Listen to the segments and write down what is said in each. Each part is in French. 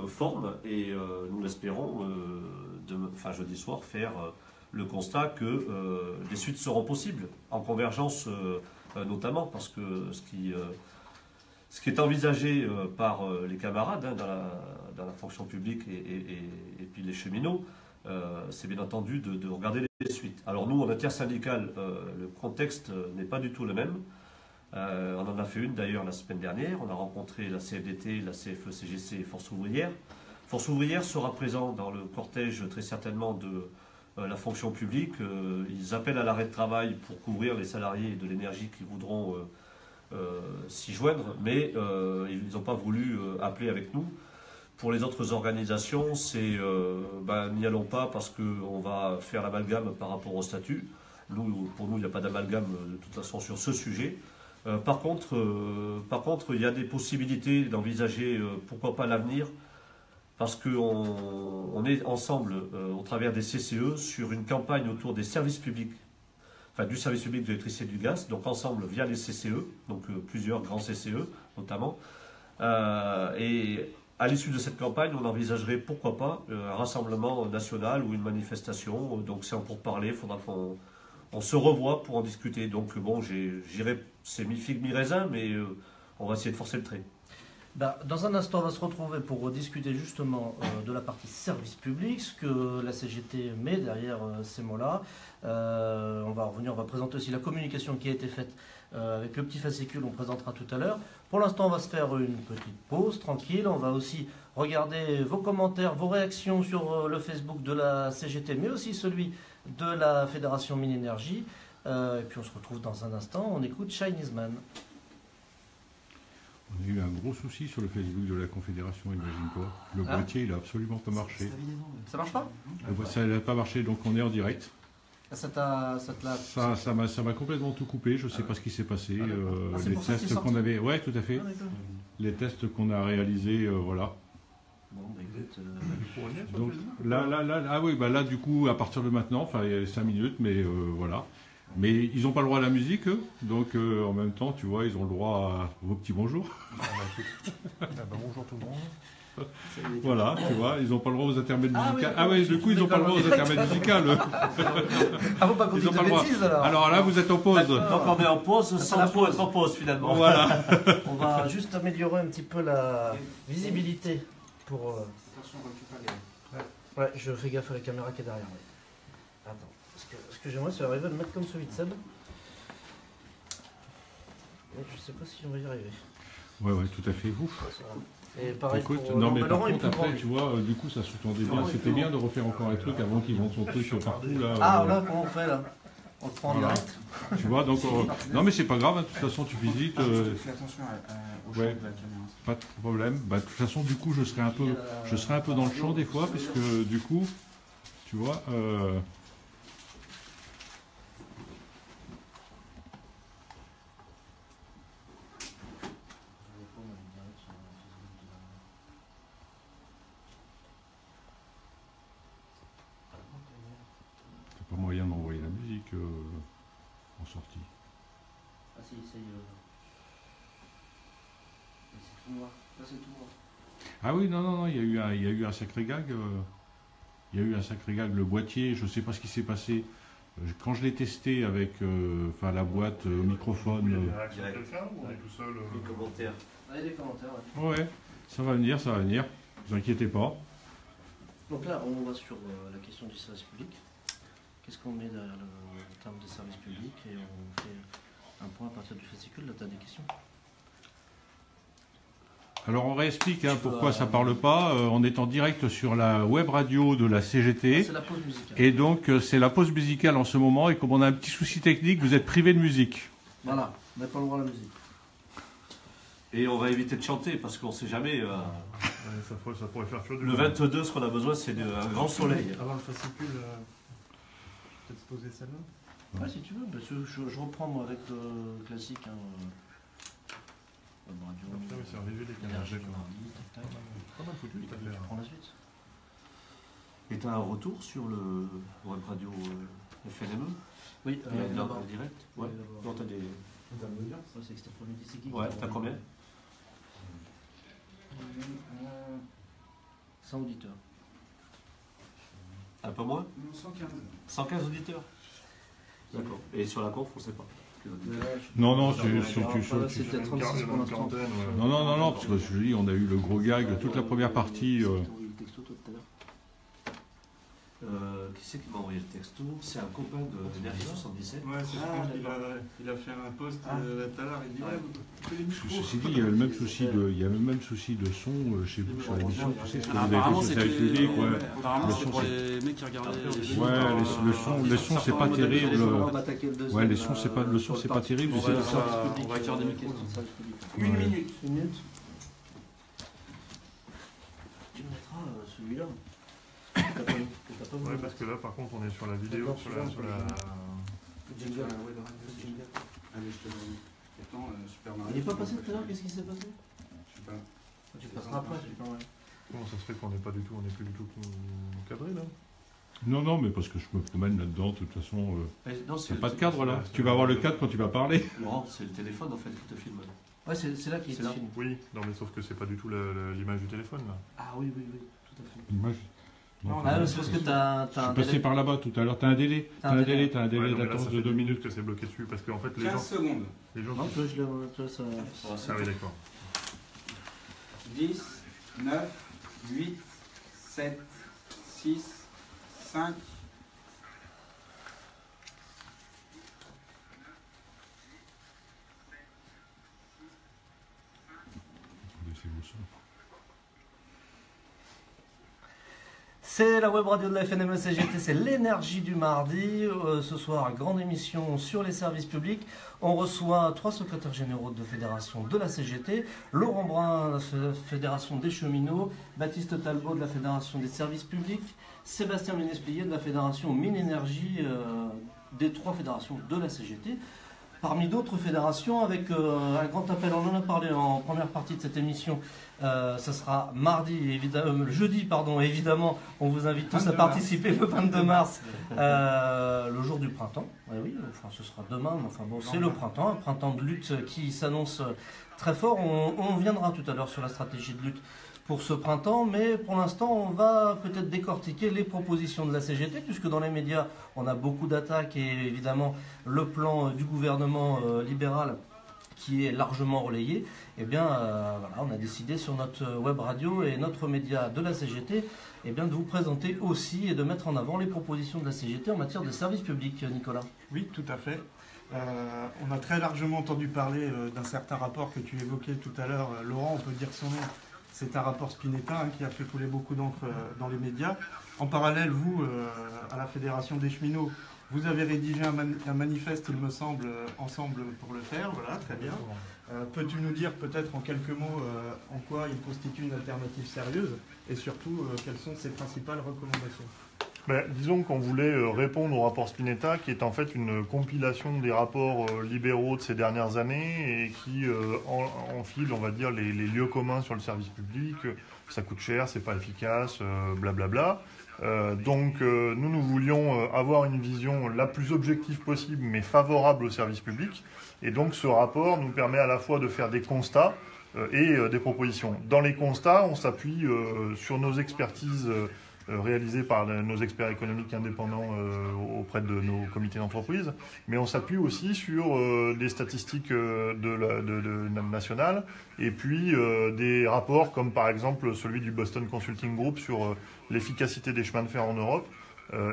forme et nous l'espérons jeudi soir faire le constat que des suites seront possibles en convergence notamment parce que ce qui est envisagé par les camarades dans la fonction publique et puis les cheminots, c'est bien entendu de regarder les suites. Alors nous, en intersyndicale, le contexte n'est pas du tout le même. On en a fait une d'ailleurs la semaine dernière. On a rencontré la CFDT, la CFE-CGC et Force ouvrière. Force ouvrière sera présent dans le cortège très certainement de la fonction publique. Ils appellent à l'arrêt de travail pour couvrir les salariés de l'énergie qui voudront s'y joindre, mais ils n'ont pas voulu appeler avec nous. Pour les autres organisations, c'est n'y allons pas parce qu'on va faire l'amalgame par rapport au statut. Pour nous, il n'y a pas d'amalgame de toute façon sur ce sujet. Par contre, il y a des possibilités d'envisager, pourquoi pas l'avenir, parce qu'on est ensemble, au travers des CCE, sur une campagne autour des services publics, enfin du service public de l'électricité et du gaz, donc ensemble via les CCE, donc plusieurs grands CCE notamment. Et à l'issue de cette campagne, on envisagerait, pourquoi pas, un rassemblement national ou une manifestation. Donc c'est en pourparlers, il faudra qu'on se revoie pour en discuter. Donc bon, c'est mi-figue, mi-raisin, mais on va essayer de forcer le trait. Dans un instant, on va se retrouver pour discuter justement de la partie service public, ce que la CGT met derrière ces mots-là. On va revenir, on va présenter aussi la communication qui a été faite avec le petit fascicule, on présentera tout à l'heure. Pour l'instant, on va se faire une petite pause tranquille. On va aussi regarder vos commentaires, vos réactions sur le Facebook de la CGT, mais aussi celui de la Fédération Mine Énergie. Et puis on se retrouve dans un instant. On écoute Chinese Man. On a eu un gros souci sur le Facebook de la Confédération, imagine-toi. Le boîtier, il n'a absolument pas marché. Ça marche pas? Ça n'a pas marché, donc on est en direct. Ça m'a complètement tout coupé, je ne sais pas ce qui s'est passé. Les tests qu'on avait. Ouais, tout à fait. Les tests qu'on a réalisés, voilà. Bon, écoute, donc là, du coup, à partir de maintenant, enfin, il y a 5 minutes, mais voilà. Mais ils n'ont pas le droit à la musique, eux. Donc, en même temps, tu vois, ils ont le droit à vos petits bonjours. Bonjour tout le monde. Voilà, tu vois, ils n'ont pas le droit aux intermèdes musicales. Ah oui, du coup, ils n'ont pas le droit aux intermèdes musicales. Ah, faut pas qu'on dise de bêtises, alors. Alors là, vous êtes en pause. Donc, on est en pause sans trop être en pause, finalement. Voilà. On va juste améliorer un petit peu la visibilité pour... Attention, on récupère les... Ouais, je fais gaffe à la caméra qui est derrière. Ouais. Attends. Ce que j'aimerais, c'est arriver à le mettre comme celui de Seb. Mais je sais pas si on va y arriver. Ouais, tout à fait. Ouf. Et pareil, écoute, pour, non, mais par Laurent contre, après, tu vois, du coup, ça sous-tendait bien. C'était bien de refaire encore un truc avant qu'ils vendent son truc partout. Là, là, comment on fait là? On le prend en direct. Tu vois, donc, non, mais c'est pas grave, hein, de toute façon, tu visites. Fais attention au champ de la caméra. Pas de problème. De toute façon, du coup, je serai un peu dans le champ des fois, parce que du coup, tu vois. Pas moyen d'envoyer la musique en sortie. Ah si, c'est tout noir. Là c'est tout noir. Ah oui, non, il y a eu un sacré gag. Il y a eu un sacré gag. Le boîtier, je ne sais pas ce qui s'est passé. Quand je l'ai testé avec la boîte au microphone. Il y a des réactions de quelqu'un ou on est tout seul Les commentaires. Ah, il y a des commentaires, ouais. Ouais, ça va venir. Ne vous inquiétez pas. Donc là, on va sur la question du service public. Qu'est-ce qu'on met derrière le terme de service public et on fait un point à partir du fascicule. Là, tu as des questions? Alors on réexplique pourquoi ça parle pas. On est en direct sur la web radio de la CGT. C'est la pause musicale. Et donc c'est la pause musicale en ce moment. Et comme on a un petit souci technique, vous êtes privé de musique. Voilà, on n'a pas le droit à la musique. Et on va éviter de chanter parce qu'on ne sait jamais. ça pourrait faire chaud. Le 22, ce qu'on a besoin, c'est d'un grand soleil. Avant le fascicule, peut-être se poser celle-là. Ouais, si tu veux. Je reprends moi avec le classique. C'est arrivé les caméras. Pas mal foutu cette affaire. Je prends la suite. Et tu as un retour sur le web radio FNME? Oui, en direct? Ouais. Non, tu as des. C'est extra-promédie, c'est qui? Ouais, t'as combien? 100 auditeurs. Un peu moins? Non, 115. 115 auditeurs. D'accord. Et sur la conf, on ne sait pas. Non, c'est peut-être 36 pour l'instant. non, parce que je te dis, on a eu le gros gag, toute la première partie. Qui c'est qui m'a envoyé le texto? C'est un copain de l'énergie 77. Ouais, c'est il a fait un post tout à l'heure, il dit ouais, vous coupez les micros. Ceci dit, il y a le même souci de son chez vous sur l'émission. Tu sais ce que vous avez Apparemment, fait sur Service Public. apparemment, c'est pour les mecs qui regardaient. Ouais, le son, c'est pas terrible. Ouais, le son, c'est pas terrible. On va acquérir des micros. Une minute. Une minute. Tu me mettras celui-là. Ouais, parce que là, par contre, on est sur la vidéo, sur la... Jingle. Allez, je te donne. Pourtant, Super Mario. Il n'est pas passé tout à l'heure, qu'est-ce qui s'est passé? Je sais pas. Tu passeras après, tu peux. Comment ça se fait qu'on n'est plus du tout cadré, là? Non, mais parce que je me promène là-dedans, de toute façon. Non, Il n'y a pas de cadre là. Tu vas avoir le cadre quand tu vas parler. Non, c'est le téléphone en fait qui te filme. Ouais, c'est là qu'il C'est là. filme. Oui, non, mais sauf que c'est pas du tout l'image du téléphone, là. Ah oui, tout à fait. Image. Non, C'est parce que t'as je un suis passé par là-bas tout à l'heure. T'as un délai. T'as un délai Ouais, non, mais là, d'attente ça de fait 2 minutes. que c'est bloqué dessus, parce qu'en fait, les 15 gens... secondes. Non, tu vois, tu vois, ça. Ah oui, d'accord. 10, 9, 8, 7, 6, 5. Laissez-vous ça. C'est la web radio de la FNME CGT, c'est l'énergie du mardi. Ce soir, grande émission sur les services publics. On reçoit 3 secrétaires généraux de fédération de la CGT, Laurent Brun, de la Fédération des cheminots, Baptiste Talbot de la Fédération des services publics, Sébastien Ménesplier de la Fédération Mine Énergie, des 3 fédérations de la CGT. Parmi d'autres fédérations, avec un grand appel, on en a parlé en première partie de cette émission, ça sera jeudi, évidemment, on vous invite tous à participer le 22 mars, le jour du printemps. Oui, enfin ce sera demain, mais enfin bon, c'est le printemps, un printemps de lutte qui s'annonce très fort. On viendra tout à l'heure sur la stratégie de lutte pour ce printemps, mais pour l'instant on va peut-être décortiquer les propositions de la CGT, puisque dans les médias on a beaucoup d'attaques et évidemment le plan du gouvernement libéral qui est largement relayé. Eh bien voilà, on a décidé sur notre web radio et notre média de la CGT de vous présenter aussi et de mettre en avant les propositions de la CGT en matière de services publics. Nicolas. Oui, tout à fait. On a très largement entendu parler d'un certain rapport que tu évoquais tout à l'heure, Laurent, on peut dire son nom. C'est un rapport Spinetta qui a fait couler beaucoup d'encre dans les médias. En parallèle, vous, à la Fédération des cheminots, vous avez rédigé un manifeste, il me semble, ensemble pour le faire. Voilà, très bien. Peux-tu nous dire peut-être en quelques mots en quoi il constitue une alternative sérieuse et surtout quelles sont ses principales recommandations? Disons qu'on voulait répondre au rapport Spinetta, qui est en fait une compilation des rapports libéraux de ces dernières années et qui enfile, on va dire, les lieux communs sur le service public. Ça coûte cher, c'est pas efficace, blablabla. Donc nous voulions avoir une vision la plus objective possible, mais favorable au service public. Et donc ce rapport nous permet à la fois de faire des constats et des propositions. Dans les constats, on s'appuie sur nos expertises réalisé par nos experts économiques indépendants auprès de nos comités d'entreprise, mais on s'appuie aussi sur des statistiques nationales et puis des rapports comme par exemple celui du Boston Consulting Group sur l'efficacité des chemins de fer en Europe.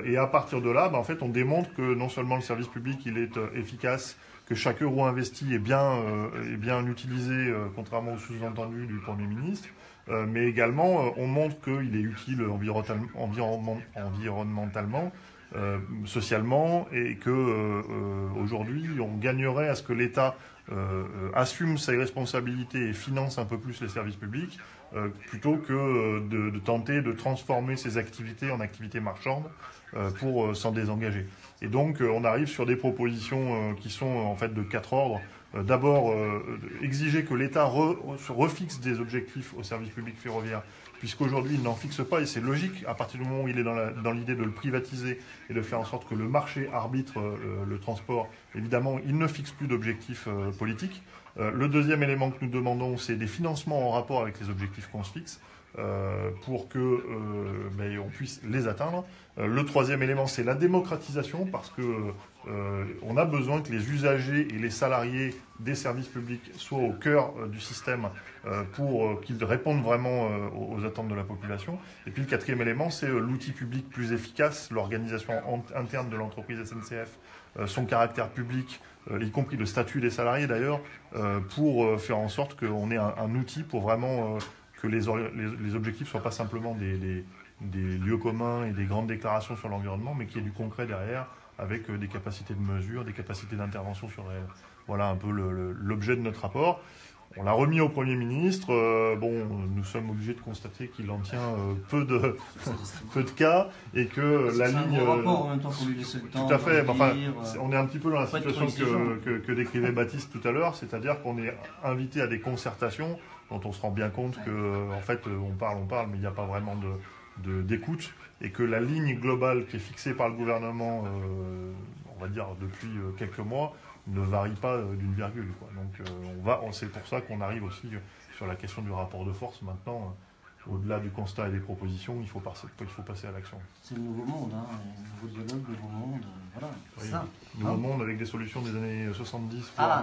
Et à partir de là, en fait, on démontre que non seulement le service public il est efficace, que chaque euro investi est bien utilisé, contrairement au sous-entendu du Premier ministre, mais également on montre qu'il est utile environnementalement, socialement, et que aujourd'hui on gagnerait à ce que l'État assume ses responsabilités et finance un peu plus les services publics, plutôt que de tenter de transformer ses activités en activités marchandes pour s'en désengager. Et donc on arrive sur des propositions qui sont en fait de 4 ordres. D'abord, exiger que l'État refixe des objectifs au service public ferroviaire, puisqu'aujourd'hui il n'en fixe pas, et c'est logique, à partir du moment où il est dans l'idée de le privatiser et de faire en sorte que le marché arbitre le transport, évidemment il ne fixe plus d'objectifs politiques. Le deuxième élément que nous demandons, c'est des financements en rapport avec les objectifs qu'on se fixe. pour que on puisse les atteindre. Le troisième élément, c'est la démocratisation, parce que on a besoin que les usagers et les salariés des services publics soient au cœur du système pour qu'ils répondent vraiment aux attentes de la population. Et puis le quatrième élément, c'est l'outil public plus efficace, l'organisation interne de l'entreprise SNCF, son caractère public, y compris le statut des salariés d'ailleurs, pour faire en sorte qu'on ait un outil pour vraiment que les objectifs ne soient pas simplement des lieux communs et des grandes déclarations sur l'environnement, mais qu'il y ait du concret derrière, avec des capacités de mesure, des capacités d'intervention sur réel. Voilà un peu l'objet de notre rapport. On l'a remis au Premier ministre. Nous sommes obligés de constater qu'il en tient peu de cas et que la ligne. Un rapport en même temps pour lui laisser le temps. Tout à fait. Enfin, on est un petit peu dans la situation que décrivait Baptiste tout à l'heure, c'est-à-dire qu'on est invité à des concertations dont on se rend bien compte que, en fait, on parle, mais il n'y a pas vraiment d'écoute, et que la ligne globale qui est fixée par le gouvernement, on va dire depuis quelques mois, ne varie pas d'une virgule, quoi. Donc c'est pour ça qu'on arrive aussi sur la question du rapport de force maintenant. Au-delà du constat et des propositions, il faut passer à l'action. C'est le nouveau monde, le nouveau dialogue, le nouveau monde, voilà. Oui, ça. Nouveau monde avec des solutions des années 70, voire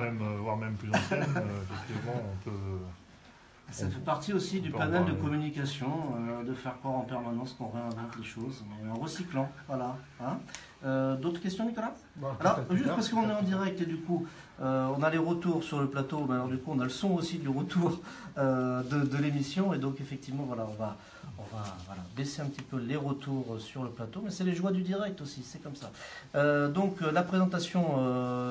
même plus anciennes. Effectivement, on peut... Ça fait partie aussi du panel de communication, de faire croire en permanence qu'on réinvente les choses, mais en recyclant, voilà. D'autres questions, Nicolas? Alors, juste parce qu'on est en direct et du coup, on a les retours sur le plateau, mais alors du coup, on a le son aussi du retour de l'émission, et donc effectivement, voilà, on va baisser un petit peu les retours sur le plateau, mais c'est les joies du direct aussi, c'est comme ça. Donc, la présentation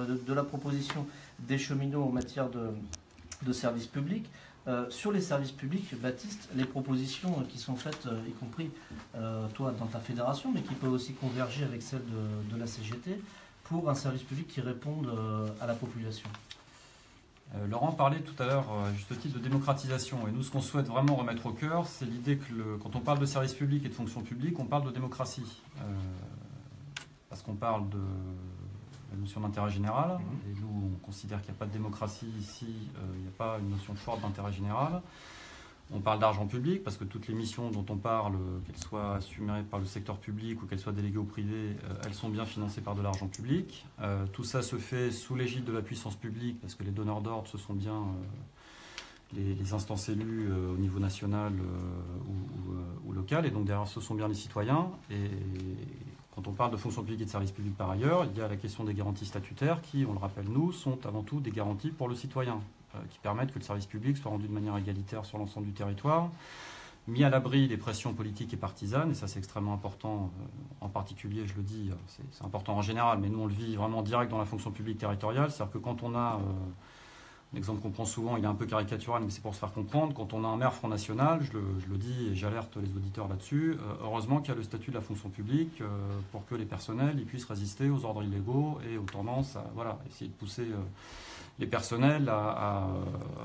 de la proposition des cheminots en matière de services publics. Sur les services publics, Baptiste, les propositions qui sont faites, y compris toi dans ta fédération, mais qui peuvent aussi converger avec celles de la CGT, pour un service public qui réponde à la population. Laurent parlait tout à l'heure, à juste titre, de démocratisation. Et nous, ce qu'on souhaite vraiment remettre au cœur, c'est l'idée que quand on parle de service public et de fonction publique, on parle de démocratie. Parce qu'on parle de la notion d'intérêt général, et nous on considère qu'il n'y a pas de démocratie ici, il n'y a pas une notion forte d'intérêt général. On parle d'argent public, parce que toutes les missions dont on parle, qu'elles soient assumées par le secteur public ou qu'elles soient déléguées au privé, elles sont bien financées par de l'argent public. Tout ça se fait sous l'égide de la puissance publique, parce que les donneurs d'ordre, ce sont bien les instances élues au niveau national ou local, et donc derrière ce sont bien les citoyens. Et quand on parle de fonction publique et de service public par ailleurs, il y a la question des garanties statutaires qui, on le rappelle nous, sont avant tout des garanties pour le citoyen, qui permettent que le service public soit rendu de manière égalitaire sur l'ensemble du territoire, mis à l'abri des pressions politiques et partisanes, et ça c'est extrêmement important, en particulier, je le dis, c'est important en général, mais nous on le vit vraiment direct dans la fonction publique territoriale, c'est-à-dire que quand on a... L'exemple qu'on prend souvent, il est un peu caricatural, mais c'est pour se faire comprendre. Quand on a un maire Front National, je le dis et j'alerte les auditeurs là-dessus, heureusement qu'il y a le statut de la fonction publique pour que les personnels ils puissent résister aux ordres illégaux et aux tendances à essayer de pousser les personnels à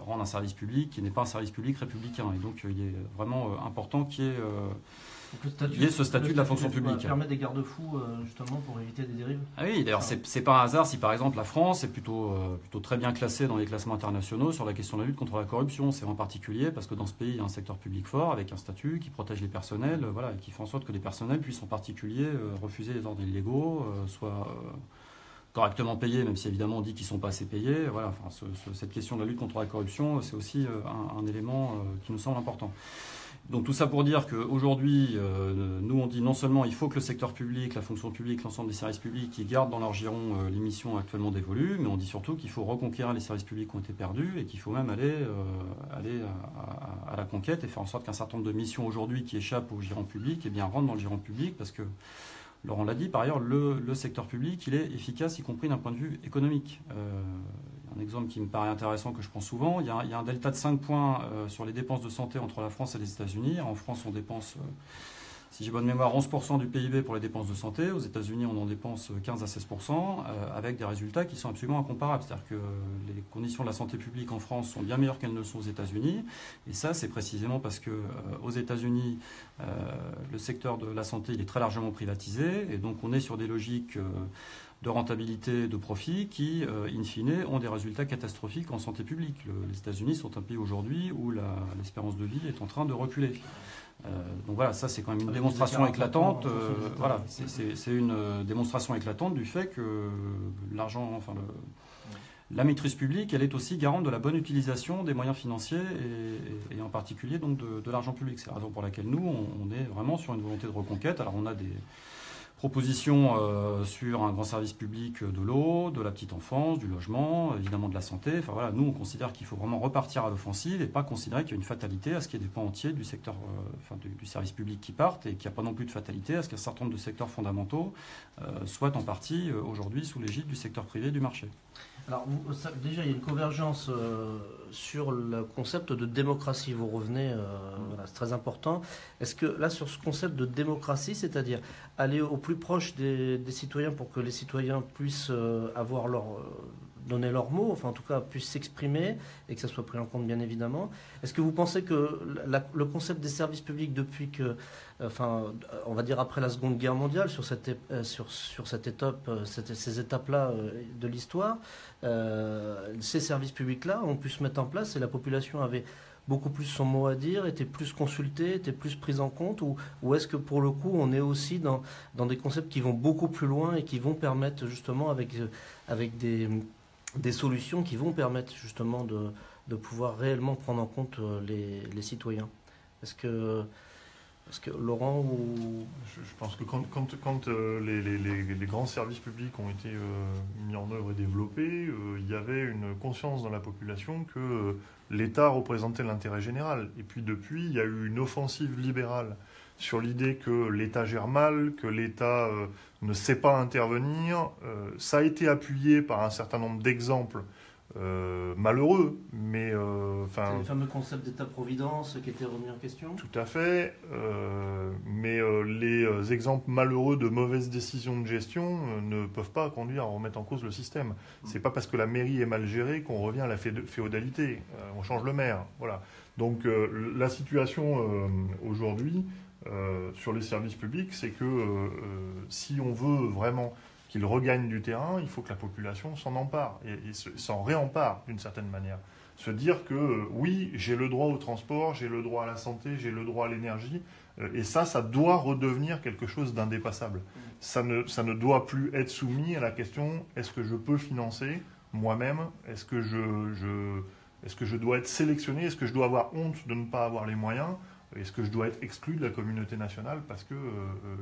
rendre un service public qui n'est pas un service public républicain. Et donc il est vraiment important qu'il y ait ce statut de la fonction publique. Ça permet des garde-fous justement pour éviter des dérives. Ah oui, d'ailleurs c'est pas un hasard si par exemple la France est plutôt très bien classée dans les classements internationaux sur la question de la lutte contre la corruption. C'est en particulier parce que dans ce pays il y a un secteur public fort avec un statut qui protège les personnels, et qui fait en sorte que les personnels puissent en particulier refuser les ordres illégaux, soit correctement payés, même si évidemment on dit qu'ils ne sont pas assez payés. Cette question de la lutte contre la corruption, c'est aussi un élément qui nous semble important. Donc tout ça pour dire qu'aujourd'hui, nous on dit non seulement il faut que le secteur public, la fonction publique, l'ensemble des services publics, qui gardent dans leur giron les missions actuellement dévolues, mais on dit surtout qu'il faut reconquérir les services publics qui ont été perdus et qu'il faut même aller à la conquête et faire en sorte qu'un certain nombre de missions aujourd'hui qui échappent au giron public rentrent dans le giron public, parce que, Laurent l'a dit, par ailleurs, le secteur public, il est efficace, y compris d'un point de vue économique. Un exemple qui me paraît intéressant, que je prends souvent, il y a un delta de 5 points sur les dépenses de santé entre la France et les États-Unis. En France, on dépense si j'ai bonne mémoire, 11% du PIB pour les dépenses de santé. Aux États-Unis, on en dépense 15 à 16%, avec des résultats qui sont absolument incomparables. C'est-à-dire que les conditions de la santé publique en France sont bien meilleures qu'elles ne sont aux États-Unis. Et ça, c'est précisément parce que aux États-Unis, le secteur de la santé il est très largement privatisé. Et donc, on est sur des logiques de rentabilité, de profit, qui, in fine, ont des résultats catastrophiques en santé publique. Les États-Unis sont un pays aujourd'hui où l'espérance de vie est en train de reculer. Donc voilà, ça c'est quand même une démonstration éclatante. Voilà, c'est une démonstration éclatante du fait que l'argent, enfin la maîtrise publique, elle est aussi garante de la bonne utilisation des moyens financiers et en particulier donc de l'argent public. C'est la raison pour laquelle nous, on est vraiment sur une volonté de reconquête. Alors on a des propositions sur un grand service public de l'eau, de la petite enfance, du logement, évidemment de la santé. Enfin voilà, nous on considère qu'il faut vraiment repartir à l'offensive et pas considérer qu'il y a une fatalité à ce qu'il y ait des pans entiers du secteur, du service public qui partent et qu'il n'y a pas non plus de fatalité à ce qu'un certain nombre de secteurs fondamentaux soient en partie aujourd'hui sous l'égide du secteur privé du marché. Alors déjà, il y a une convergence sur le concept de démocratie. Vous revenez, voilà, c'est très important. Est-ce que là, sur ce concept de démocratie, c'est-à-dire aller au plus proche des citoyens pour que les citoyens puissent avoir donner leurs mots, enfin en tout cas puissent s'exprimer et que ça soit pris en compte bien évidemment. Est-ce que vous pensez que le concept des services publics depuis que, on va dire après la Seconde Guerre mondiale, sur cette étape, ces étapes-là de l'histoire, ces services publics-là ont pu se mettre en place et la population avait beaucoup plus son mot à dire, était plus consultée, était plus prise en compte, ou est-ce que pour le coup on est aussi dans des concepts qui vont beaucoup plus loin et qui vont permettre justement avec des solutions qui vont permettre justement de pouvoir réellement prendre en compte les citoyens. Est-ce que Laurent ou... Je pense que quand les grands services publics ont été mis en œuvre et développés, il y avait une conscience dans la population que l'État représentait l'intérêt général. Et puis depuis, il y a eu une offensive libérale sur l'idée que l'État gère mal, que l'État ne sait pas intervenir. Ça a été appuyé par un certain nombre d'exemples malheureux, mais... c'est le fameux concept d'État-providence qui était remis en question. Tout à fait, mais les exemples malheureux de mauvaises décisions de gestion ne peuvent pas conduire à remettre en cause le système. C'est pas parce que la mairie est mal gérée qu'on revient à la féodalité. On change le maire, voilà. Donc la situation aujourd'hui sur les services publics, c'est que si on veut vraiment qu'ils regagnent du terrain, il faut que la population s'en empare et s'en réempare d'une certaine manière. Se dire que oui, j'ai le droit au transport, j'ai le droit à la santé, j'ai le droit à l'énergie, et ça doit redevenir quelque chose d'indépassable. Ça ne doit plus être soumis à la question est-ce que je peux financer moi-même, est-ce que je dois être sélectionné, est-ce que je dois avoir honte de ne pas avoir les moyens, est-ce que je dois être exclu de la communauté nationale parce que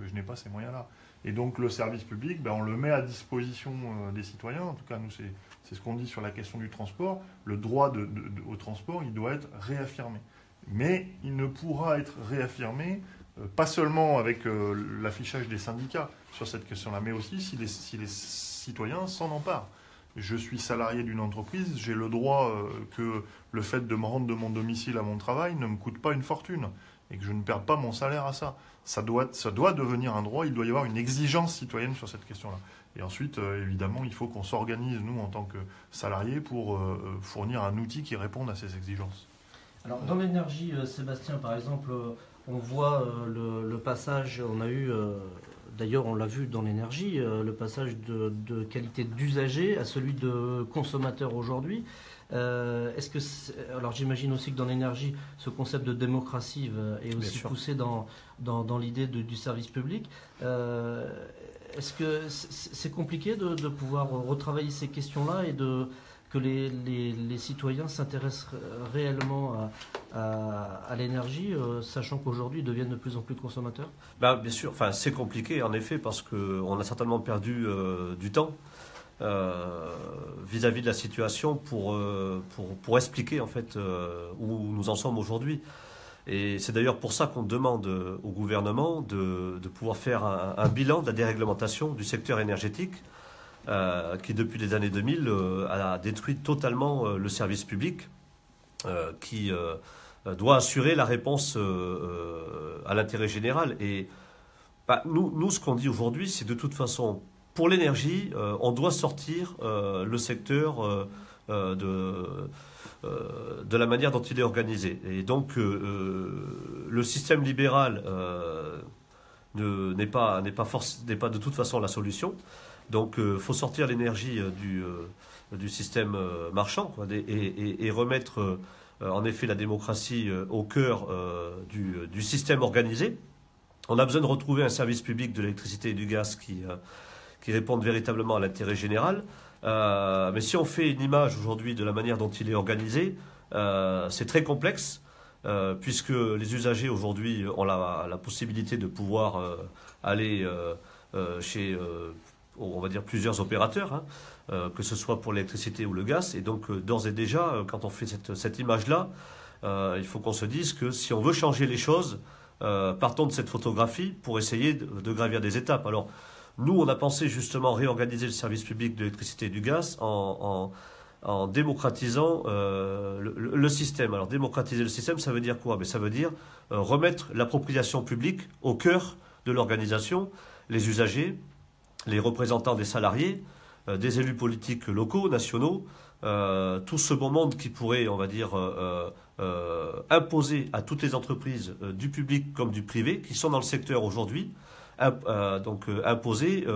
je n'ai pas ces moyens-là. Et donc le service public, on le met à disposition des citoyens. En tout cas, nous, c'est ce qu'on dit sur la question du transport. Le droit au transport, il doit être réaffirmé. Mais il ne pourra être réaffirmé pas seulement avec l'affichage des syndicats sur cette question-là, mais aussi si les citoyens s'en emparent. Je suis salarié d'une entreprise, j'ai le droit que le fait de me rendre de mon domicile à mon travail ne me coûte pas une fortune et que je ne perde pas mon salaire à ça. Ça doit devenir un droit, il doit y avoir une exigence citoyenne sur cette question-là. Et ensuite, évidemment, il faut qu'on s'organise, nous, en tant que salariés, pour fournir un outil qui réponde à ces exigences. Alors, dans l'énergie, Sébastien, par exemple, on voit le passage, on a eu... D'ailleurs, on l'a vu dans l'énergie, le passage de qualité d'usager à celui de consommateur aujourd'hui. Alors j'imagine aussi que dans l'énergie, ce concept de démocratie est aussi poussé dans l'idée du service public. Est-ce que c'est compliqué de pouvoir retravailler ces questions-là et que les citoyens s'intéressent réellement à l'énergie, sachant qu'aujourd'hui ils deviennent de plus en plus consommateurs? Bien sûr, c'est compliqué en effet parce qu'on a certainement perdu du temps vis-à-vis de la situation pour expliquer en fait où nous en sommes aujourd'hui. Et c'est d'ailleurs pour ça qu'on demande au gouvernement de pouvoir faire un bilan de la déréglementation du secteur énergétique qui depuis les années 2000 a détruit totalement le service public qui doit assurer la réponse à l'intérêt général. Et Nous, ce qu'on dit aujourd'hui, c'est de toute façon, pour l'énergie, on doit sortir le secteur de la manière dont il est organisé. Et donc, le système libéral n'est pas de toute façon la solution. Donc, il faut sortir l'énergie du système marchand, quoi, et remettre en effet la démocratie au cœur du système organisé. On a besoin de retrouver un service public de l'électricité et du gaz qui réponde véritablement à l'intérêt général. Mais si on fait une image aujourd'hui de la manière dont il est organisé, c'est très complexe, puisque les usagers aujourd'hui ont la possibilité de pouvoir aller chez, on va dire, plusieurs opérateurs, hein, que ce soit pour l'électricité ou le gaz. Et donc, d'ores et déjà, quand on fait cette image-là, il faut qu'on se dise que si on veut changer les choses, partons de cette photographie pour essayer de gravir des étapes. Alors, nous, on a pensé justement réorganiser le service public de l'électricité et du gaz en démocratisant le système. Alors, démocratiser le système, ça veut dire quoi? Ça veut dire remettre l'appropriation publique au cœur de l'organisation, les usagers, les représentants des salariés, des élus politiques locaux, nationaux, tout ce bon monde qui pourrait, on va dire, imposer à toutes les entreprises, du public comme du privé, qui sont dans le secteur aujourd'hui, imposer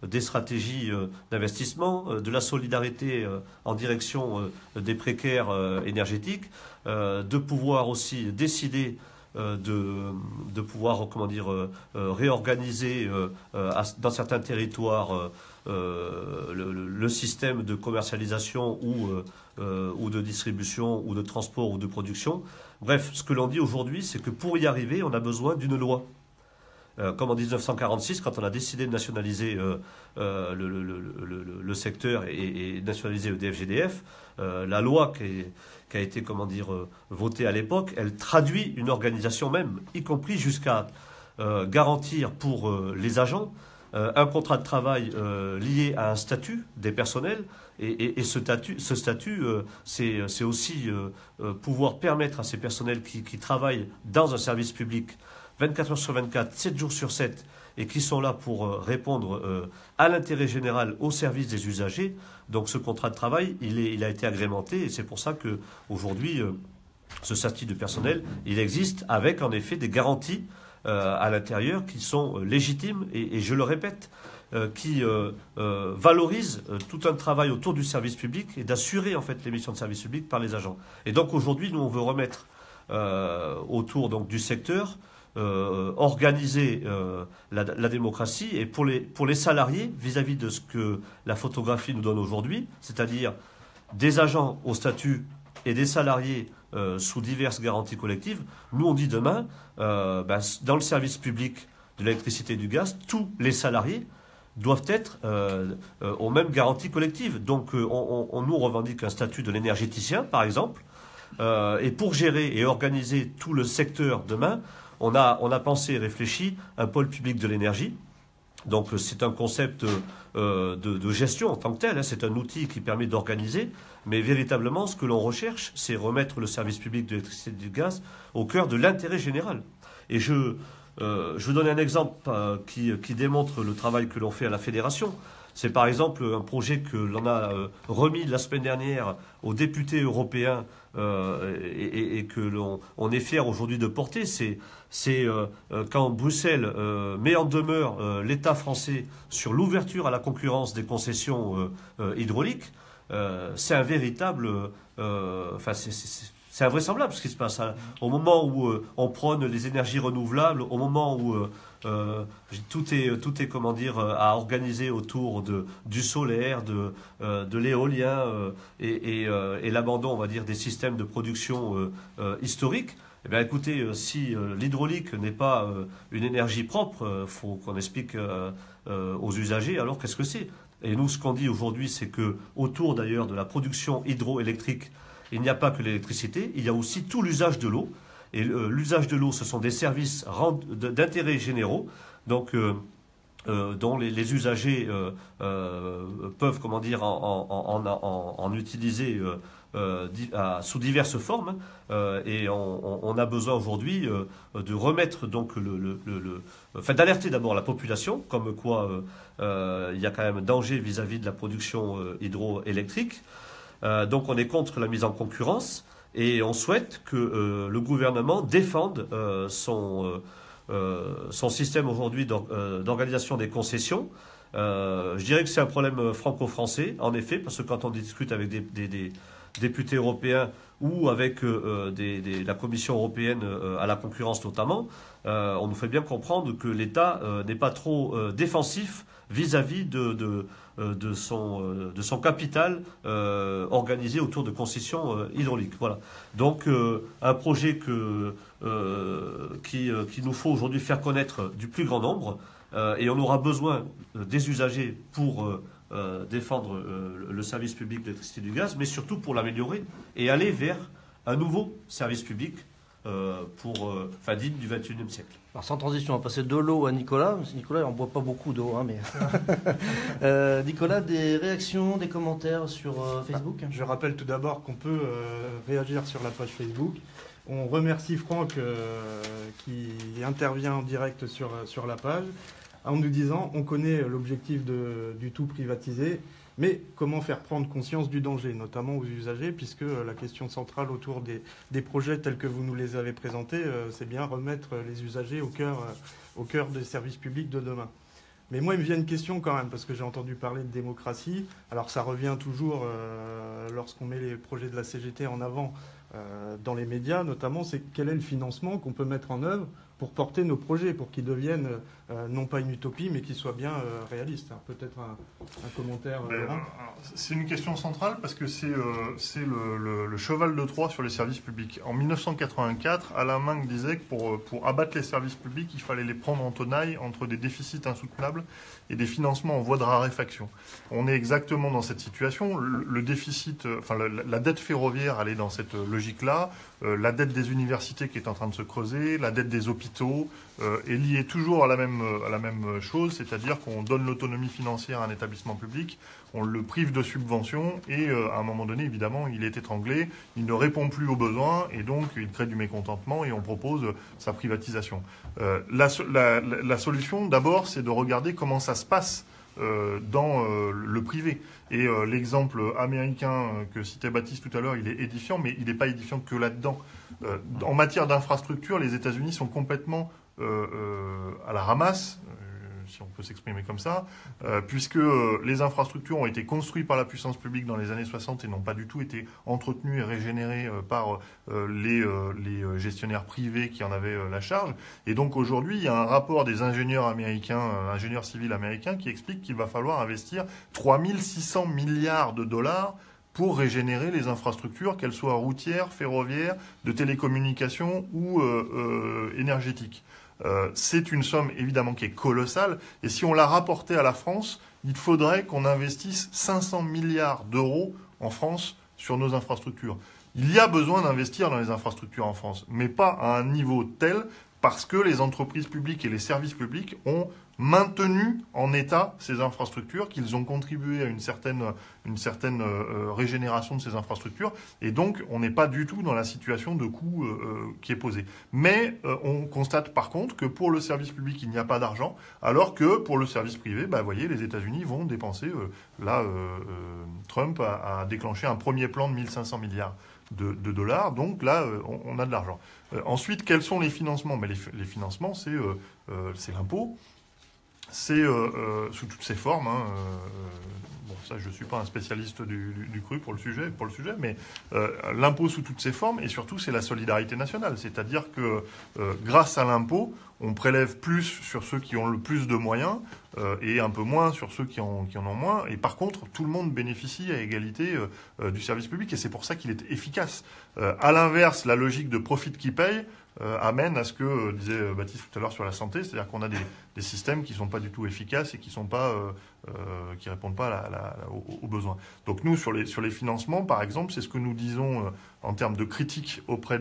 des stratégies d'investissement, de la solidarité en direction des précaires énergétiques, de pouvoir aussi décider de pouvoir, réorganiser dans certains territoires le système de commercialisation ou de distribution ou de transport ou de production. Bref, ce que l'on dit aujourd'hui, c'est que pour y arriver, on a besoin d'une loi. Comme en 1946, quand on a décidé de nationaliser le secteur et nationaliser EDF-GDF, la loi qui a été votée à l'époque, elle traduit une organisation même, y compris jusqu'à garantir pour les agents un contrat de travail lié à un statut des personnels. Et ce statut, c'est aussi pouvoir permettre à ces personnels qui travaillent dans un service public 24 heures sur 24, 7 jours sur 7, et qui sont là pour répondre à l'intérêt général au service des usagers. Donc ce contrat de travail, il a été agrémenté, et c'est pour ça qu'aujourd'hui, ce statut de personnel, il existe avec en effet des garanties à l'intérieur qui sont légitimes, et je le répète, qui valorisent tout un travail autour du service public et d'assurer en fait les missions de service public par les agents. Et donc aujourd'hui, nous on veut remettre autour donc du secteur, organiser la démocratie, et pour les salariés vis-à-vis de ce que la photographie nous donne aujourd'hui, c'est-à-dire des agents au statut et des salariés sous diverses garanties collectives. Nous on dit demain, dans le service public de l'électricité et du gaz, tous les salariés doivent être aux mêmes garanties collectives. Donc on nous revendique un statut de l'énergéticien par exemple, et pour gérer et organiser tout le secteur demain, on a pensé et réfléchi un pôle public de l'énergie. Donc c'est un concept de gestion en tant que tel, hein. C'est un outil qui permet d'organiser, mais véritablement ce que l'on recherche, c'est remettre le service public de l'électricité et du gaz au cœur de l'intérêt général. Et je vous donne un exemple qui démontre le travail que l'on fait à la Fédération. C'est par exemple un projet que l'on a remis la semaine dernière aux députés européens et que l'on est fier aujourd'hui de porter. C'est quand Bruxelles met en demeure l'État français sur l'ouverture à la concurrence des concessions hydrauliques. C'est un véritable... c'est invraisemblable ce qui se passe. Au moment où on prône les énergies renouvelables, au moment où tout est à organiser autour du solaire, de l'éolien et l'abandon, on va dire, des systèmes de production historiques. Eh bien, écoutez, si l'hydraulique n'est pas une énergie propre, faut qu'on explique aux usagers. Alors qu'est-ce que c'est? Et nous, ce qu'on dit aujourd'hui, c'est que autour d'ailleurs de la production hydroélectrique, il n'y a pas que l'électricité, il y a aussi tout l'usage de l'eau. Et l'usage de l'eau, ce sont des services d'intérêt généraux. Donc, dont les usagers peuvent, comment dire, en utiliser sous diverses formes, et on a besoin aujourd'hui de remettre donc enfin d'alerter d'abord la population, comme quoi il y a quand même danger vis-à-vis de la production hydroélectrique. Donc on est contre la mise en concurrence et on souhaite que le gouvernement défende son système aujourd'hui d'organisation des concessions. Je dirais que c'est un problème franco-français, en effet, parce que quand on discute avec des députés européens ou avec la Commission européenne à la concurrence notamment, on nous fait bien comprendre que l'État n'est pas trop défensif vis-à-vis de son capital organisé autour de concessions hydrauliques. Voilà. Donc un projet qu'il nous faut aujourd'hui faire connaître du plus grand nombre, et on aura besoin des usagers pour défendre le service public de l'électricité et du gaz, mais surtout pour l'améliorer et aller vers un nouveau service public digne du XXIe siècle. Alors sans transition, on va passer de l'eau à Nicolas. Nicolas, on ne boit pas beaucoup d'eau, hein, mais... Nicolas, des réactions, des commentaires sur Facebook? Je rappelle tout d'abord qu'on peut réagir sur la page Facebook. On remercie Franck qui intervient en direct sur la page en nous disant on connaît l'objectif du tout privatisé, mais comment faire prendre conscience du danger, notamment aux usagers, puisque la question centrale autour des projets tels que vous nous les avez présentés, c'est bien remettre les usagers au cœur des services publics de demain. Mais moi, il me vient une question quand même, parce que j'ai entendu parler de démocratie. Alors ça revient toujours lorsqu'on met les projets de la CGT en avant dans les médias, notamment, c'est quel est le financement qu'on peut mettre en œuvre pour porter nos projets, pour qu'ils deviennent non pas une utopie, mais qu'ils soient bien réalistes. Peut-être un commentaire. C'est une question centrale parce que c'est le cheval de Troie sur les services publics. En 1984, Alain Minc disait que pour abattre les services publics, il fallait les prendre en tenaille entre des déficits insoutenables et des financements en voie de raréfaction. On est exactement dans cette situation. Le déficit, la dette ferroviaire, elle est dans cette logique-là. La dette des universités qui est en train de se creuser, la dette des hôpitaux est liée toujours à la même chose, c'est-à-dire qu'on donne l'autonomie financière à un établissement public, on le prive de subventions et à un moment donné, évidemment, il est étranglé, il ne répond plus aux besoins et donc il crée du mécontentement et on propose sa privatisation. La solution, d'abord, c'est de regarder comment ça se passe dans le privé. Et l'exemple américain que citait Baptiste tout à l'heure, il est édifiant, mais il n'est pas édifiant que là-dedans. En matière d'infrastructure, les États-Unis sont complètement à la ramasse, si on peut s'exprimer comme ça, puisque les infrastructures ont été construites par la puissance publique dans les années 60 et n'ont pas du tout été entretenues et régénérées par les gestionnaires privés qui en avaient la charge. Et donc aujourd'hui, il y a un rapport des ingénieurs américains, ingénieurs civils américains, qui explique qu'il va falloir investir 3600 milliards de dollars pour régénérer les infrastructures, qu'elles soient routières, ferroviaires, de télécommunications ou énergétiques. C'est une somme évidemment qui est colossale, et si on la rapportait à la France, il faudrait qu'on investisse 500 milliards d'euros en France sur nos infrastructures. Il y a besoin d'investir dans les infrastructures en France, mais pas à un niveau tel, parce que les entreprises publiques et les services publics ont maintenu en état ces infrastructures, qu'ils ont contribué à une certaine régénération de ces infrastructures, et donc on n'est pas du tout dans la situation de coût qui est posée. Mais on constate par contre que pour le service public, il n'y a pas d'argent, alors que pour le service privé, vous voyez, les États-Unis vont dépenser, Trump a déclenché un premier plan de 1500 milliards de dollars, donc là, on a de l'argent. Ensuite, quels sont les financements ? Les financements, c'est l'impôt. C'est sous toutes ses formes. Ça, je ne suis pas un spécialiste du cru pour le sujet, mais l'impôt sous toutes ses formes, et surtout, c'est la solidarité nationale. C'est-à-dire que grâce à l'impôt, on prélève plus sur ceux qui ont le plus de moyens et un peu moins sur ceux qui en ont moins. Et par contre, tout le monde bénéficie à égalité du service public, et c'est pour ça qu'il est efficace. À l'inverse, la logique de profit qui paye amène à ce que disait Baptiste tout à l'heure sur la santé, c'est-à-dire qu'on a des systèmes qui ne sont pas du tout efficaces et qui qui répondent pas aux besoins. Donc nous, sur les financements, par exemple, c'est ce que nous disons en termes de critique auprès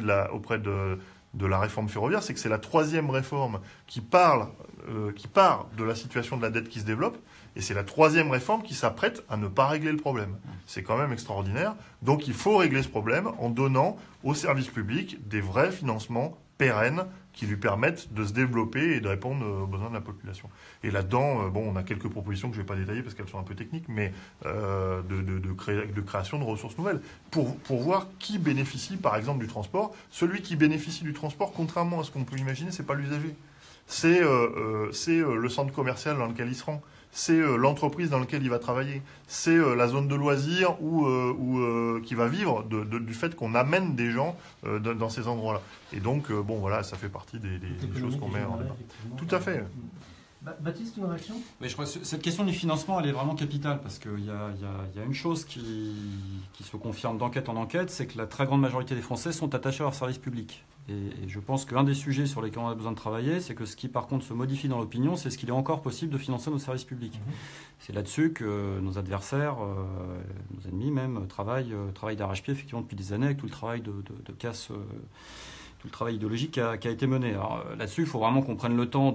de la réforme ferroviaire, c'est que c'est la troisième réforme qui part de la situation de la dette qui se développe, et c'est la troisième réforme qui s'apprête à ne pas régler le problème. C'est quand même extraordinaire. Donc il faut régler ce problème en donnant au service public des vrais financements pérennes qui lui permettent de se développer et de répondre aux besoins de la population. Et là-dedans, on a quelques propositions que je ne vais pas détailler parce qu'elles sont un peu techniques, mais de création de ressources nouvelles. Pour voir qui bénéficie, par exemple, du transport. Celui qui bénéficie du transport, contrairement à ce qu'on peut imaginer, c'est pas l'usager. C'est le centre commercial dans lequel il se rend. C'est l'entreprise dans laquelle il va travailler. C'est la zone de loisirs qui va vivre du fait qu'on amène des gens dans ces endroits-là. Et donc, voilà, ça fait partie des choses qu'on met en débat. Tout à fait. Baptiste, une réaction ? Mais je crois que cette question du financement, elle est vraiment capitale, parce qu'il y a une chose qui se confirme d'enquête en enquête, c'est que la très grande majorité des Français sont attachés à leur service public. Et je pense qu'un des sujets sur lesquels on a besoin de travailler, c'est que ce qui par contre se modifie dans l'opinion, c'est ce qu'il est encore possible de financer nos services publics. C'est là-dessus que nos adversaires, nos ennemis même, travaillent d'arrache-pied effectivement depuis des années avec tout le travail de casse... tout le travail idéologique qui a été mené. Alors, là-dessus, il faut vraiment qu'on prenne le temps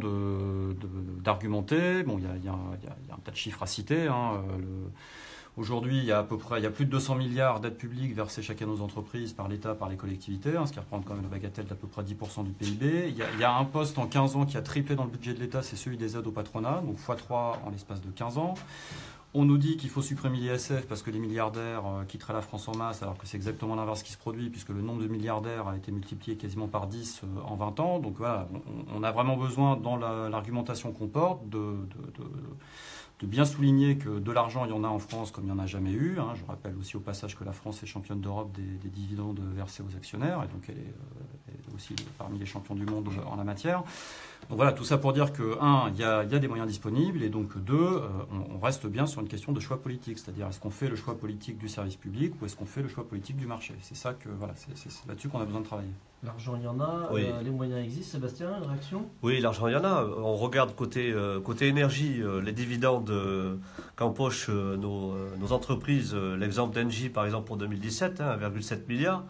d'argumenter. Bon, il y a un tas de chiffres à citer. Aujourd'hui, il y a plus de 200 milliards d'aides publiques versées chaque année aux entreprises par l'État, par les collectivités, ce qui représente quand même la bagatelle d'à peu près 10% du PIB. Il y a un poste en 15 ans qui a triplé dans le budget de l'État, c'est celui des aides au patronat, donc x3 en l'espace de 15 ans. On nous dit qu'il faut supprimer l'ISF parce que les milliardaires quitteraient la France en masse, alors que c'est exactement l'inverse qui se produit, puisque le nombre de milliardaires a été multiplié quasiment par 10 en 20 ans. Donc voilà, on a vraiment besoin, dans l'argumentation qu'on porte, de bien souligner que de l'argent, il y en a en France comme il n'y en a jamais eu. Je rappelle aussi au passage que la France est championne d'Europe des dividendes versés aux actionnaires, et donc elle est aussi parmi les champions du monde en la matière. Donc voilà, tout ça pour dire que, il y a des moyens disponibles, et donc deux, on reste bien sur une question de choix politique, c'est-à-dire est-ce qu'on fait le choix politique du service public ou est-ce qu'on fait le choix politique du marché. C'est ça que, voilà, c'est là-dessus qu'on a besoin de travailler. L'argent, il y en a, oui. Les moyens existent. Sébastien, une réaction ? Oui, l'argent, il y en a. On regarde côté énergie, les dividendes qu'empochent nos entreprises. L'exemple d'Engie, par exemple, pour 2017, 1,7 milliard.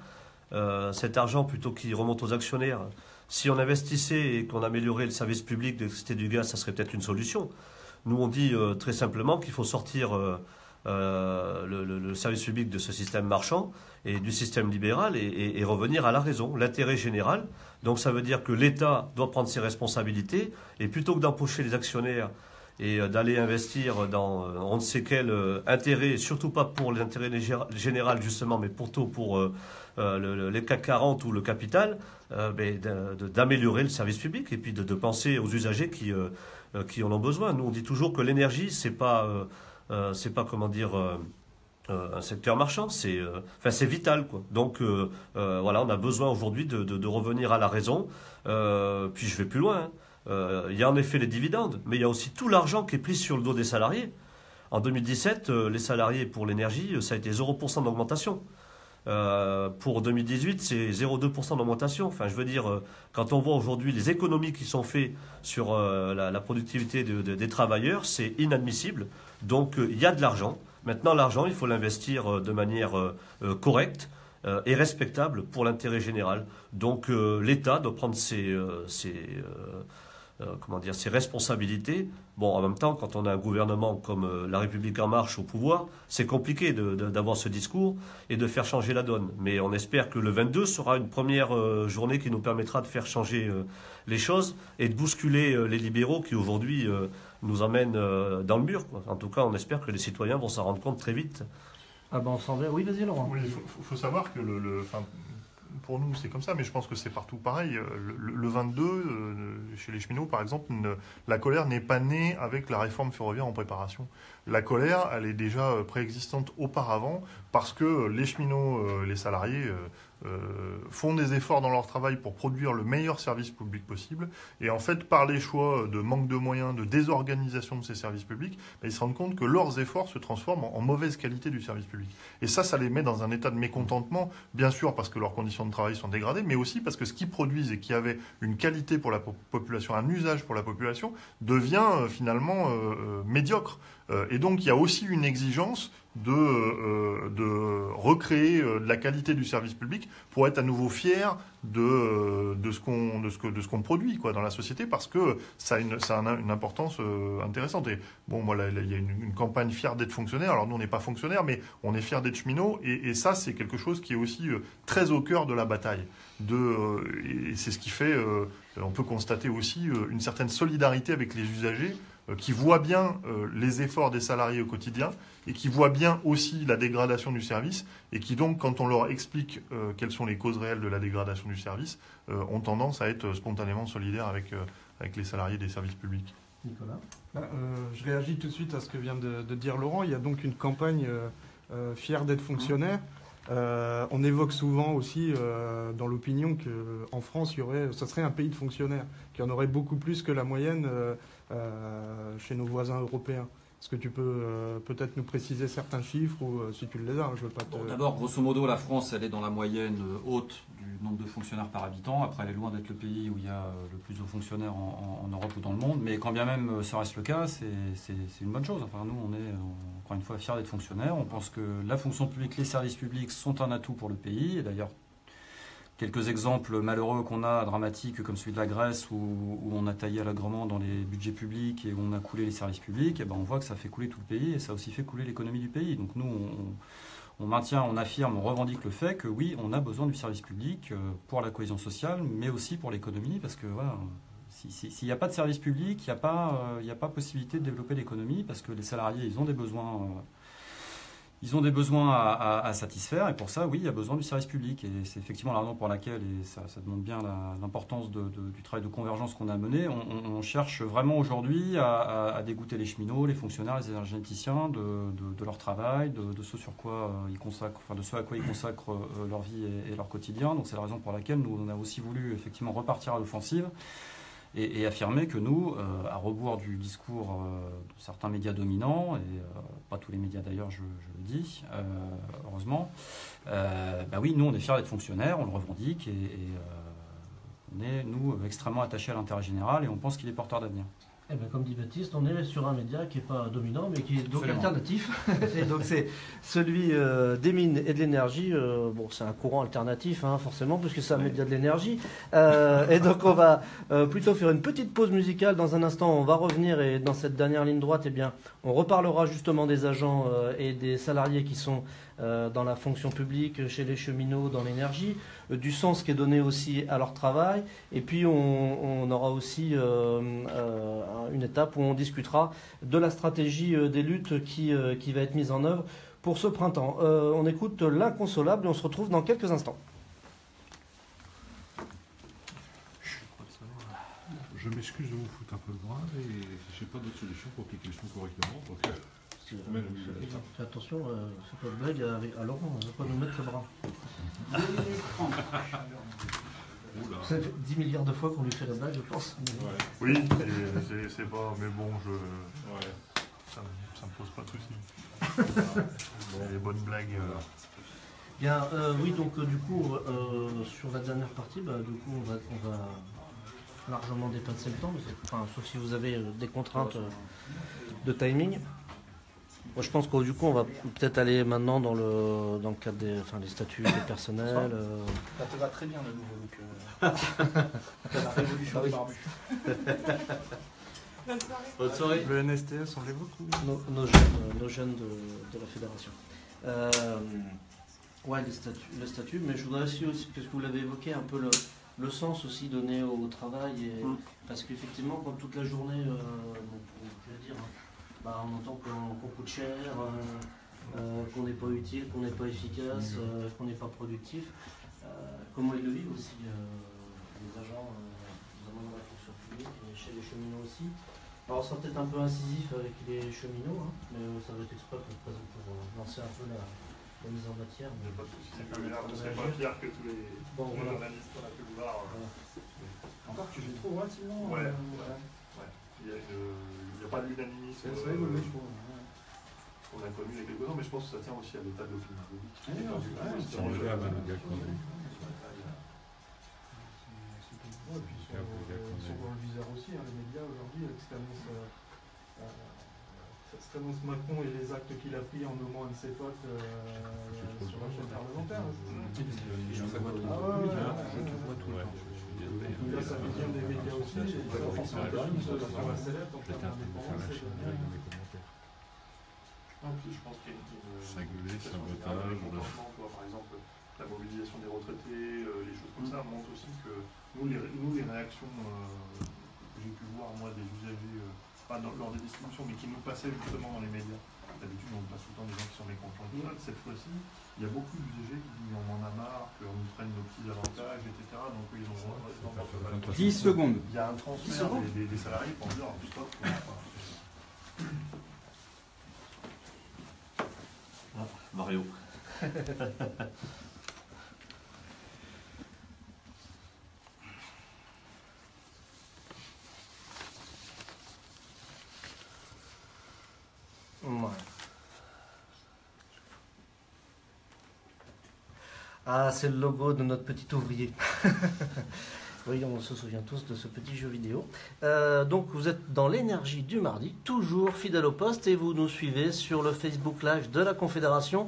Cet argent, plutôt qu'il remonte aux actionnaires, si on investissait et qu'on améliorait le service public d'électricité du gaz, ça serait peut-être une solution. Nous, on dit très simplement qu'il faut sortir le service public de ce système marchand et du système libéral et revenir à la raison, l'intérêt général. Donc ça veut dire que l'État doit prendre ses responsabilités et plutôt que d'empocher les actionnaires et d'aller investir dans on ne sait quel intérêt, surtout pas pour l'intérêt général justement, mais plutôt pour les CAC 40 ou le capital, d'améliorer le service public et puis de penser aux usagers qui en ont besoin. Nous on dit toujours que l'énergie c'est pas comment dire un secteur marchand, c'est vital quoi. Donc voilà, on a besoin aujourd'hui de revenir à la raison. Puis je vais plus loin. Il y a en effet les dividendes, mais il y a aussi tout l'argent qui est pris sur le dos des salariés. En 2017, les salariés pour l'énergie, ça a été 0% d'augmentation. Pour 2018, c'est 0,2% d'augmentation. Enfin, je veux dire, quand on voit aujourd'hui les économies qui sont faites sur la productivité des travailleurs, c'est inadmissible. Donc, il y a de l'argent. Maintenant, l'argent, il faut l'investir de manière correcte et respectable pour l'intérêt général. Donc, l'État doit prendre ses responsabilités. Bon, en même temps, quand on a un gouvernement comme La République En Marche au pouvoir, c'est compliqué d'avoir ce discours et de faire changer la donne. Mais on espère que le 22 sera une première journée qui nous permettra de faire changer les choses et de bousculer les libéraux qui aujourd'hui nous emmènent dans le mur, quoi. En tout cas, on espère que les citoyens vont s'en rendre compte très vite. Ah ben on s'en va. Oui, vas-y Laurent. Oui, il faut savoir que pour nous, c'est comme ça, mais je pense que c'est partout pareil. Le 22, chez les cheminots, par exemple, la colère n'est pas née avec la réforme ferroviaire en préparation. La colère, elle est déjà préexistante auparavant parce que les cheminots, les salariés, font des efforts dans leur travail pour produire le meilleur service public possible. Et en fait, par les choix de manque de moyens, de désorganisation de ces services publics, ils se rendent compte que leurs efforts se transforment en mauvaise qualité du service public. Et ça les met dans un état de mécontentement, bien sûr parce que leurs conditions de travail sont dégradées, mais aussi parce que ce qu'ils produisent et qui avait une qualité pour la population, un usage pour la population, devient finalement médiocre. Et donc, il y a aussi une exigence de recréer de la qualité du service public pour être à nouveau fier de ce qu'on produit quoi, dans la société, parce que ça a une importance intéressante. Et bon, voilà, il y a une campagne fière d'être fonctionnaire. Alors nous, on n'est pas fonctionnaire, mais on est fier d'être cheminot. Et ça, c'est quelque chose qui est aussi très au cœur de la bataille. Et c'est ce qui fait, on peut constater aussi une certaine solidarité avec les usagers qui voient bien les efforts des salariés au quotidien et qui voient bien aussi la dégradation du service et qui donc, quand on leur explique quelles sont les causes réelles de la dégradation du service, ont tendance à être spontanément solidaires avec les salariés des services publics. Nicolas ? Je réagis tout de suite à ce que vient de dire Laurent. Il y a donc une campagne fière d'être fonctionnaire. On évoque souvent aussi dans l'opinion qu'en France, ça serait un pays de fonctionnaires, qu'il y en aurait beaucoup plus que la moyenne chez nos voisins européens. Est-ce que tu peux peut-être nous préciser certains chiffres ou si tu les as, je veux pas te... Bon, d'abord, grosso modo, la France, elle est dans la moyenne haute du nombre de fonctionnaires par habitant. Après, elle est loin d'être le pays où il y a le plus de fonctionnaires en Europe ou dans le monde. Mais quand bien même ça reste le cas, c'est une bonne chose. Enfin, nous, on est encore une fois fiers d'être fonctionnaires. On pense que la fonction publique, les services publics sont un atout pour le pays. Et d'ailleurs, quelques exemples malheureux qu'on a, dramatiques, comme celui de la Grèce, où on a taillé allègrement dans les budgets publics et où on a coulé les services publics, et ben on voit que ça fait couler tout le pays et ça a aussi fait couler l'économie du pays. Donc nous, on maintient, on affirme, on revendique le fait que oui, on a besoin du service public pour la cohésion sociale, mais aussi pour l'économie, parce que voilà, s'il n'y a pas de service public, il n'y a pas possibilité de développer l'économie, parce que les salariés, ils ont des besoins... Ils ont des besoins à satisfaire et pour ça, oui, il y a besoin du service public. Et c'est effectivement la raison pour laquelle, et ça demande bien l'importance du travail de convergence qu'on a mené, on cherche vraiment aujourd'hui à dégoûter les cheminots, les fonctionnaires, les énergéticiens de leur travail, de ce sur quoi ils consacrent, enfin de ce à quoi ils consacrent leur vie et leur quotidien. Donc c'est la raison pour laquelle nous on a aussi voulu effectivement repartir à l'offensive. Et affirmer que nous, à rebours du discours de certains médias dominants, et pas tous les médias d'ailleurs, je le dis, heureusement, bah oui, nous on est fiers d'être fonctionnaires, on le revendique, et on est, nous, extrêmement attachés à l'intérêt général, et on pense qu'il est porteur d'avenir. Eh bien, comme dit Baptiste, on est sur un média qui n'est pas dominant, mais qui est donc Absolument. alternatif. Et donc c'est celui des mines et de l'énergie. Bon, c'est un courant alternatif, hein, forcément, puisque c'est un média de l'énergie. Et donc on va plutôt faire une petite pause musicale. Dans un instant, on va revenir et dans cette dernière ligne droite, eh bien, on reparlera justement des agents et des salariés qui sont dans la fonction publique, chez les cheminots, dans l'énergie, du sens qui est donné aussi à leur travail. Et puis on aura aussi une étape où on discutera de la stratégie des luttes qui va être mise en œuvre pour ce printemps. On écoute L'Inconsolable et on se retrouve dans quelques instants. Je m'excuse de vous foutre un peu le bras, mais j'ai pas d'autre solution pour appliquer le son correctement. Donc, Fais attention, c'est pas une blague à Laurent, on ne va pas nous mettre le bras. Ça fait 10 milliards de fois qu'on lui fait la blague, je pense. ouais. Oui, c'est pas... Mais bon, ça me pose pas de soucis. Les bonnes blagues... Bien, oui, donc du coup, sur la dernière partie, du coup, on va largement dépasser le temps, sauf si vous avez des contraintes de timing. Moi, je pense que du coup, on va peut-être aller maintenant dans le cadre des statuts des personnels. Ça te va très bien le nouveau look. La révolution barbu. Bonne soirée. Le NSTS, on l'évoque ou... Nos jeunes de la fédération. Ouais, le statut, mais je voudrais aussi, parce que vous l'avez évoqué, un peu le sens aussi donné au travail. Parce qu'effectivement, quand toute la journée, je veux dire, on entend qu'on coûte cher, qu'on n'est pas utile, qu'on n'est pas efficace, qu'on n'est pas productif. Comment ils le vivent aussi, les agents, notamment dans la fonction publique, et chez les cheminots aussi. Alors, on sera peut-être un peu incisif avec les cheminots, mais ça va être exprès pour lancer un peu la mise en matière. On ne serait pas fiers que tous les journalistes qu'on a pu voir. Encore que tu les trouves relativement. Ouais. Il n'y a pas d'unanimisme. On a connu il y a quelques ans, mais je pense que ça tient aussi à l'état de l'opinion publique. Ils sont dans le viseur aussi, les médias aujourd'hui, qui s'annoncent Ça annonce Macron et les actes qu'il a pris en nommant un de ses potes sur la chaîne parlementaire. Là, ça vient des médias aussi, et ça forcément sur la sellette en termes d'indépendance. Je pense qu'il y a une sabotage, par exemple, la mobilisation des retraités, les choses comme ça montrent aussi que nous, les réactions que j'ai pu voir, moi, des usagers, pas lors des distributions, mais qui nous passaient justement dans les médias. D'habitude, on passe tout le temps des gens qui sont mécontents. Cette fois-ci, il y a beaucoup d'usagers qui disent on en a marre, qu'on nous prenne nos petits avantages, etc. Donc, ils ont 10 secondes. Il y a un transfert des salariés pour dire stop. Mario. Ouais. Ah, c'est le logo de notre petit ouvrier. Oui, on se souvient tous de ce petit jeu vidéo. Donc, vous êtes dans l'énergie du mardi, toujours fidèle au poste, et vous nous suivez sur le Facebook Live de la Confédération.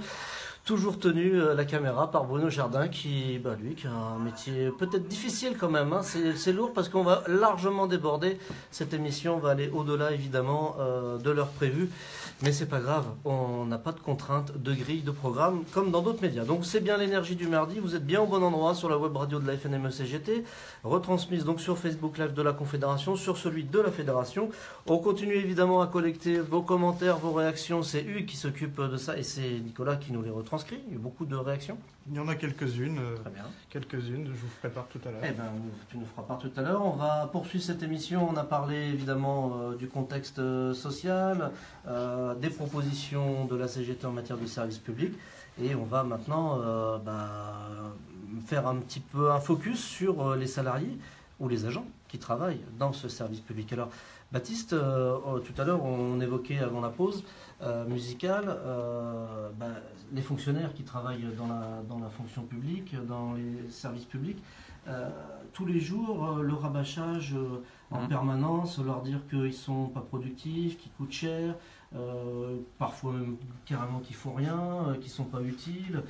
Toujours tenu la caméra par Bruno Jardin, qui a un métier peut-être difficile quand même. Hein. C'est lourd parce qu'on va largement déborder. Cette émission va aller au-delà évidemment de l'heure prévue. Mais c'est pas grave, on n'a pas de contraintes de grille de programme comme dans d'autres médias. Donc c'est bien l'énergie du mardi, vous êtes bien au bon endroit sur la web radio de la FNME-CGT, retransmise donc sur Facebook Live de la Confédération, sur celui de la Fédération. On continue évidemment à collecter vos commentaires, vos réactions. C'est Hugues qui s'occupe de ça et c'est Nicolas qui nous les retranscrit. Il y a beaucoup de réactions. Il y en a quelques-unes. Très bien. Quelques-unes, je vous ferai part tout à l'heure. Eh bien, tu nous feras part tout à l'heure. On va poursuivre cette émission. On a parlé évidemment du contexte social, des propositions de la CGT en matière de service public. Et on va maintenant faire un petit peu un focus sur les salariés ou les agents qui travaillent dans ce service public. Alors, Baptiste, tout à l'heure, on évoquait avant la pause musicale les fonctionnaires qui travaillent dans la fonction publique, dans les services publics. Tous les jours, le rabâchage en permanence, leur dire qu'ils ne sont pas productifs, qu'ils coûtent cher, parfois même carrément qu'ils ne font rien, qu'ils ne sont pas utiles.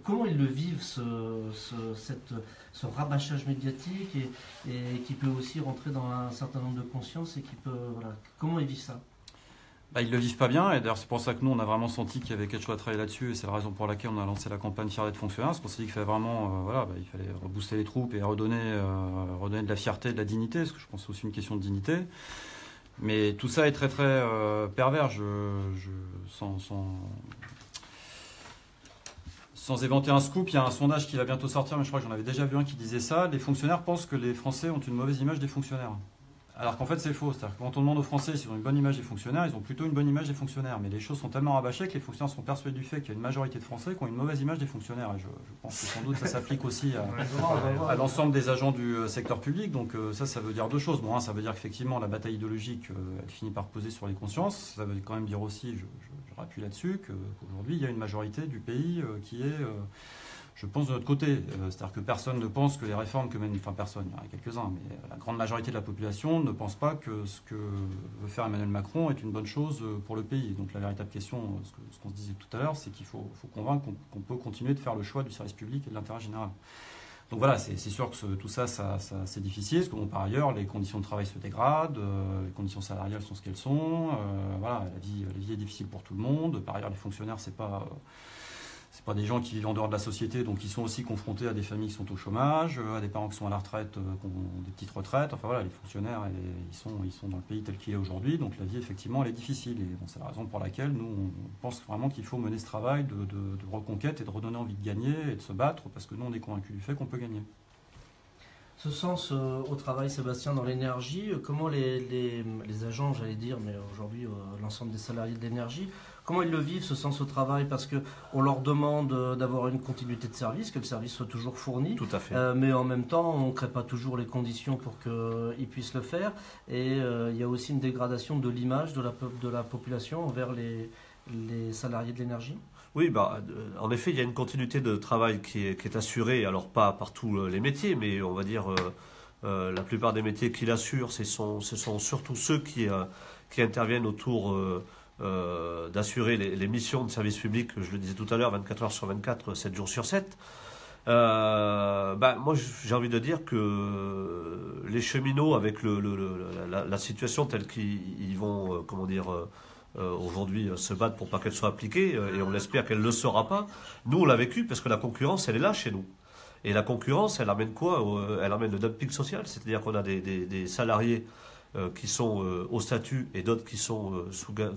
Comment ils le vivent, ce rabâchage médiatique et qui peut aussi rentrer dans un certain nombre de consciences et qui peut, comment ils vivent ça? Ils ne le vivent pas bien, et d'ailleurs c'est pour ça que nous on a vraiment senti qu'il y avait quelque chose à travailler là-dessus, et c'est la raison pour laquelle on a lancé la campagne Fier d'être fonctionnaire, parce qu'on s'est dit qu'il fallait vraiment il fallait rebooster les troupes et redonner de la fierté, de la dignité, parce que je pense que c'est aussi une question de dignité. Mais tout ça est très très pervers, sans éventer un scoop, il y a un sondage qui va bientôt sortir, mais je crois que j'en avais déjà vu un qui disait ça, les fonctionnaires pensent que les Français ont une mauvaise image des fonctionnaires. Alors qu'en fait c'est faux, c'est-à-dire que quand on demande aux Français s'ils ont une bonne image des fonctionnaires, ils ont plutôt une bonne image des fonctionnaires. Mais les choses sont tellement rabâchées que les fonctionnaires sont persuadés du fait qu'il y a une majorité de Français qui ont une mauvaise image des fonctionnaires. Et je pense que sans doute ça s'applique aussi à l'ensemble des agents du secteur public. Donc ça veut dire deux choses. Bon, ça veut dire qu'effectivement la bataille idéologique, elle finit par peser sur les consciences. Ça veut quand même dire aussi, je rappuie là-dessus, qu'aujourd'hui il y a une majorité du pays qui est... je pense de notre côté, c'est-à-dire que personne ne pense que les réformes que mène, enfin personne, il y en a quelques-uns, mais la grande majorité de la population ne pense pas que ce que veut faire Emmanuel Macron est une bonne chose pour le pays. Donc la véritable question, ce qu'on se disait tout à l'heure, c'est qu'il faut convaincre qu'on peut continuer de faire le choix du service public et de l'intérêt général. Donc voilà, c'est sûr que tout ça c'est difficile, parce que par ailleurs, les conditions de travail se dégradent, les conditions salariales sont ce qu'elles sont, la vie est difficile pour tout le monde. Par ailleurs, les fonctionnaires, c'est pas des gens qui vivent en dehors de la société, donc ils sont aussi confrontés à des familles qui sont au chômage, à des parents qui sont à la retraite, qui ont des petites retraites. Enfin voilà, les fonctionnaires, ils sont dans le pays tel qu'il est aujourd'hui, donc la vie effectivement elle est difficile. Et c'est la raison pour laquelle nous on pense vraiment qu'il faut mener ce travail de reconquête et de redonner envie de gagner et de se battre, parce que nous on est convaincus du fait qu'on peut gagner. Ce sens au travail, Sébastien, dans l'énergie, comment les agents, j'allais dire, mais aujourd'hui l'ensemble des salariés de l'énergie, comment ils le vivent, ce sens au travail? Parce qu'on leur demande d'avoir une continuité de service, que le service soit toujours fourni. Tout à fait. Mais en même temps, on ne crée pas toujours les conditions pour qu'ils puissent le faire. Et il y a aussi une dégradation de l'image de la population envers les salariés de l'énergie. Oui, en effet, il y a une continuité de travail qui est assurée, alors pas par tous les métiers, mais on va dire la plupart des métiers qui l'assurent, ce sont surtout ceux qui interviennent autour d'assurer les missions de service public, je le disais tout à l'heure, 24 heures sur 24, 7 jours sur 7. Moi, j'ai envie de dire que les cheminots, avec la situation telle qu'ils vont, aujourd'hui se battre pour pas qu'elle soit appliquée, et on espère qu'elle ne le sera pas. Nous, on l'a vécu parce que la concurrence, elle est là chez nous. Et la concurrence, elle amène quoi? Elle amène le dumping social, c'est-à-dire qu'on a des salariés qui sont au statut et d'autres qui sont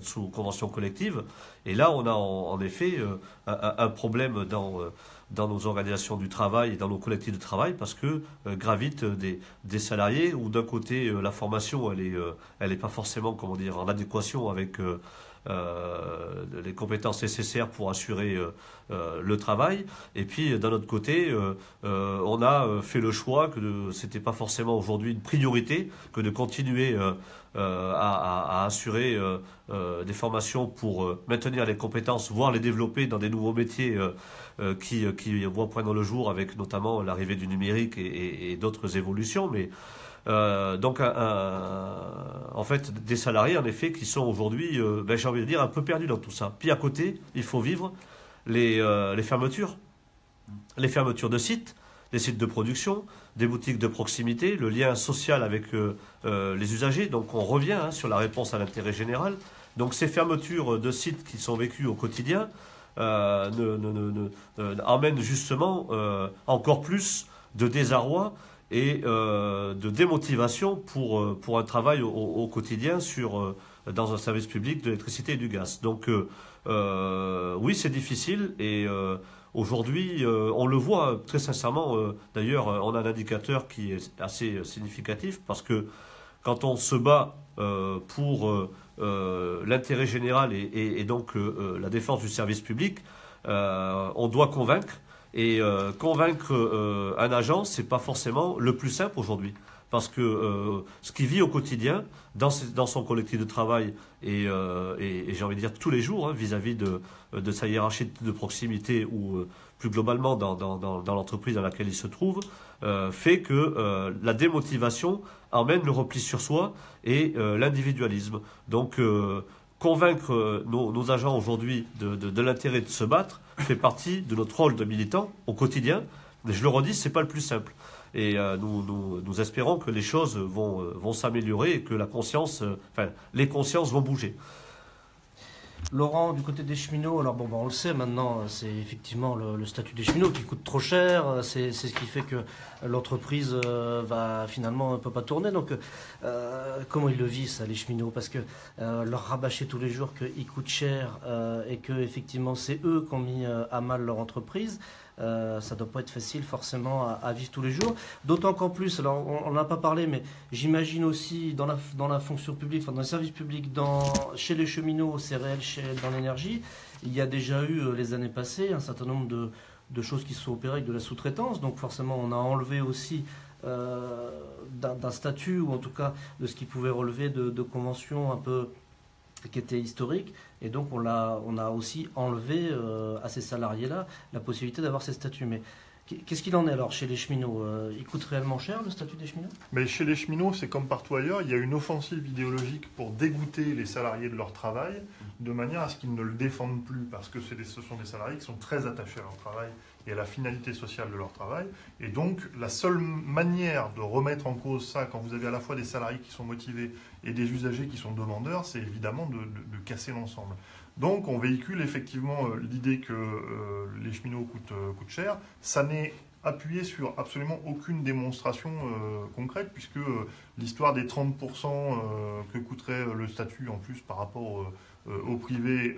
sous convention collective. Et là, on a en effet un problème dans nos organisations du travail et dans nos collectifs de travail, parce que gravitent des salariés où d'un côté la formation elle est pas forcément en adéquation avec les compétences nécessaires pour assurer le travail, et puis d'un autre côté on a fait le choix que c'était pas forcément aujourd'hui une priorité que de continuer à assurer des formations pour maintenir les compétences, voire les développer dans des nouveaux métiers qui vont poindre le jour, avec notamment l'arrivée du numérique et d'autres évolutions. Mais donc en fait des salariés en effet qui sont aujourd'hui, j'ai envie de dire, un peu perdus dans tout ça. Puis à côté, il faut vivre les fermetures de sites, des sites de production, des boutiques de proximité, le lien social avec les usagers. Donc on revient sur la réponse à l'intérêt général. Donc ces fermetures de sites qui sont vécues au quotidien emmènent justement encore plus de désarroi et de démotivation pour un travail au quotidien dans un service public de l'électricité et du gaz. Donc oui, c'est difficile, et aujourd'hui, on le voit très sincèrement. D'ailleurs, on a un indicateur qui est assez significatif, parce que quand on se bat pour l'intérêt général et donc la défense du service public, on doit convaincre. Et convaincre un agent, c'est pas forcément le plus simple aujourd'hui, parce que ce qu'il vit au quotidien dans son collectif de travail et j'ai envie de dire tous les jours, vis-à-vis de sa hiérarchie de proximité, ou plus globalement dans l'entreprise dans laquelle il se trouve, fait que la démotivation emmène le repli sur soi et l'individualisme. Donc convaincre nos agents aujourd'hui de l'intérêt de se battre fait partie de notre rôle de militant au quotidien. Mais je le redis, c'est pas le plus simple. Et nous espérons que les choses vont s'améliorer et que les consciences vont bouger. Laurent, du côté des cheminots, alors on le sait maintenant, c'est effectivement le statut des cheminots qui coûte trop cher, c'est ce qui fait que l'entreprise ne peut pas tourner. Donc comment ils le vivent, ça, les cheminots? Parce que leur rabâcher tous les jours qu'ils coûtent cher et que effectivement c'est eux qui ont mis à mal leur entreprise. Ça doit pas être facile forcément à vivre tous les jours, d'autant qu'en plus, alors on n'en a pas parlé, mais j'imagine aussi dans la fonction publique, dans le service public, chez les cheminots, c'est réel, dans l'énergie, il y a déjà eu les années passées un certain nombre de choses qui se sont opérées avec de la sous-traitance, donc forcément on a enlevé aussi d'un statut, ou en tout cas de ce qui pouvait relever de conventions un peu qui était historique, et donc on a aussi enlevé à ces salariés-là la possibilité d'avoir ces statuts. Mais qu'est-ce qu'il en est alors chez les cheminots? Il coûte réellement cher, le statut des cheminots? Mais chez les cheminots, c'est comme partout ailleurs, il y a une offensive idéologique pour dégoûter les salariés de leur travail, de manière à ce qu'ils ne le défendent plus, parce que ce sont des salariés qui sont très attachés à leur travail et à la finalité sociale de leur travail. Et donc, la seule manière de remettre en cause ça, quand vous avez à la fois des salariés qui sont motivés et des usagers qui sont demandeurs, c'est évidemment de casser l'ensemble. Donc, on véhicule effectivement l'idée que les cheminots coûtent cher. Ça n'est appuyé sur absolument aucune démonstration concrète, puisque l'histoire des 30% que coûterait le statut en plus par rapport au privé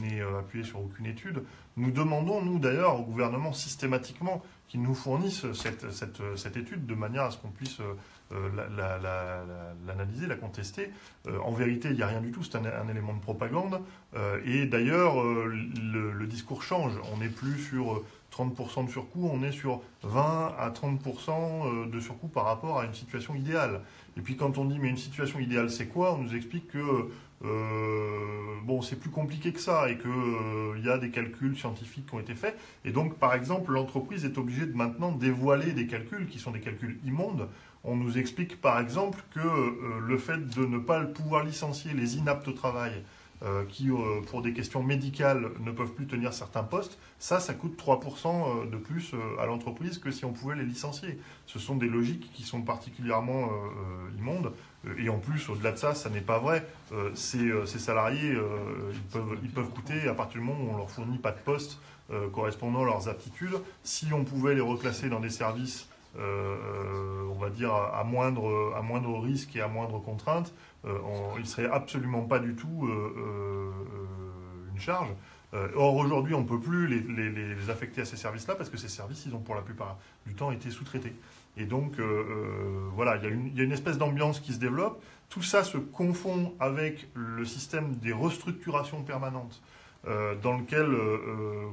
n'est appuyée sur aucune étude. Nous demandons, nous d'ailleurs, au gouvernement systématiquement qu'il nous fournisse cette étude, de manière à ce qu'on puisse l'analyser, la contester. En vérité, il n'y a rien du tout, c'est un élément de propagande. Et d'ailleurs, le discours change. On n'est plus sur 30% de surcoût, on est sur 20 à 30% de surcoût par rapport à une situation idéale. Et puis quand on dit mais une situation idéale c'est quoi, on nous explique que c'est plus compliqué que ça et qu'il y a des calculs scientifiques qui ont été faits. Et donc par exemple l'entreprise est obligée de maintenant dévoiler des calculs qui sont des calculs immondes. On nous explique par exemple que le fait de ne pas pouvoir licencier les inaptes au travail qui, pour des questions médicales, ne peuvent plus tenir certains postes, ça coûte 3% de plus à l'entreprise que si on pouvait les licencier. Ce sont des logiques qui sont particulièrement immondes. Et en plus, au-delà de ça, ça n'est pas vrai. Ces salariés, ils peuvent coûter, à partir du moment où on leur fournit pas de poste correspondant à leurs aptitudes. Si on pouvait les reclasser dans des services, on va dire, à moindre risque et à moindre contrainte, ils ne seraient absolument pas du tout une charge. Or, aujourd'hui, on ne peut plus les affecter à ces services-là parce que ces services, ils ont pour la plupart du temps été sous-traités. Et donc, voilà, il y a une espèce d'ambiance qui se développe. Tout ça se confond avec le système des restructurations permanentes dans lequel,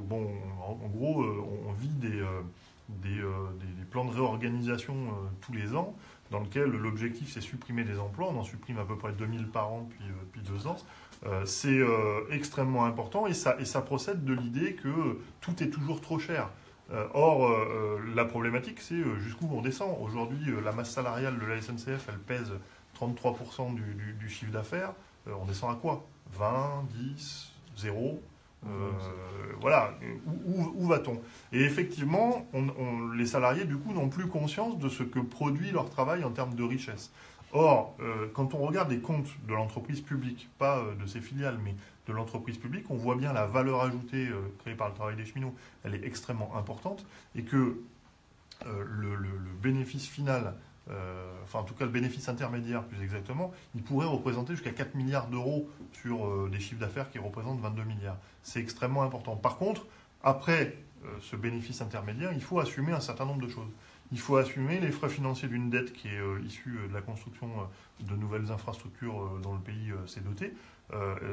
bon, en gros, on vit des plans de réorganisation tous les ans, dans lequel l'objectif c'est supprimer des emplois. On en supprime à peu près 2000 par an depuis 2 ans. C'est extrêmement important et ça procède de l'idée que tout est toujours trop cher. Or, la problématique, c'est jusqu'où on descend. Aujourd'hui, la masse salariale de la SNCF, elle pèse 33% du chiffre d'affaires. On descend à quoi? 20, 10, 0 voilà, où va-t-on? Et effectivement, les salariés, du coup, n'ont plus conscience de ce que produit leur travail en termes de richesse. Or, quand on regarde les comptes de l'entreprise publique, pas de ses filiales, mais de l'entreprise publique, on voit bien la valeur ajoutée créée par le travail des cheminots. Elle est extrêmement importante et que le bénéfice final, enfin en tout cas le bénéfice intermédiaire plus exactement, il pourrait représenter jusqu'à 4 milliards d'euros sur des chiffres d'affaires qui représentent 22 milliards. C'est extrêmement important. Par contre, après ce bénéfice intermédiaire, il faut assumer un certain nombre de choses. Il faut assumer les frais financiers d'une dette qui est issue de la construction de nouvelles infrastructures dont le pays s'est doté.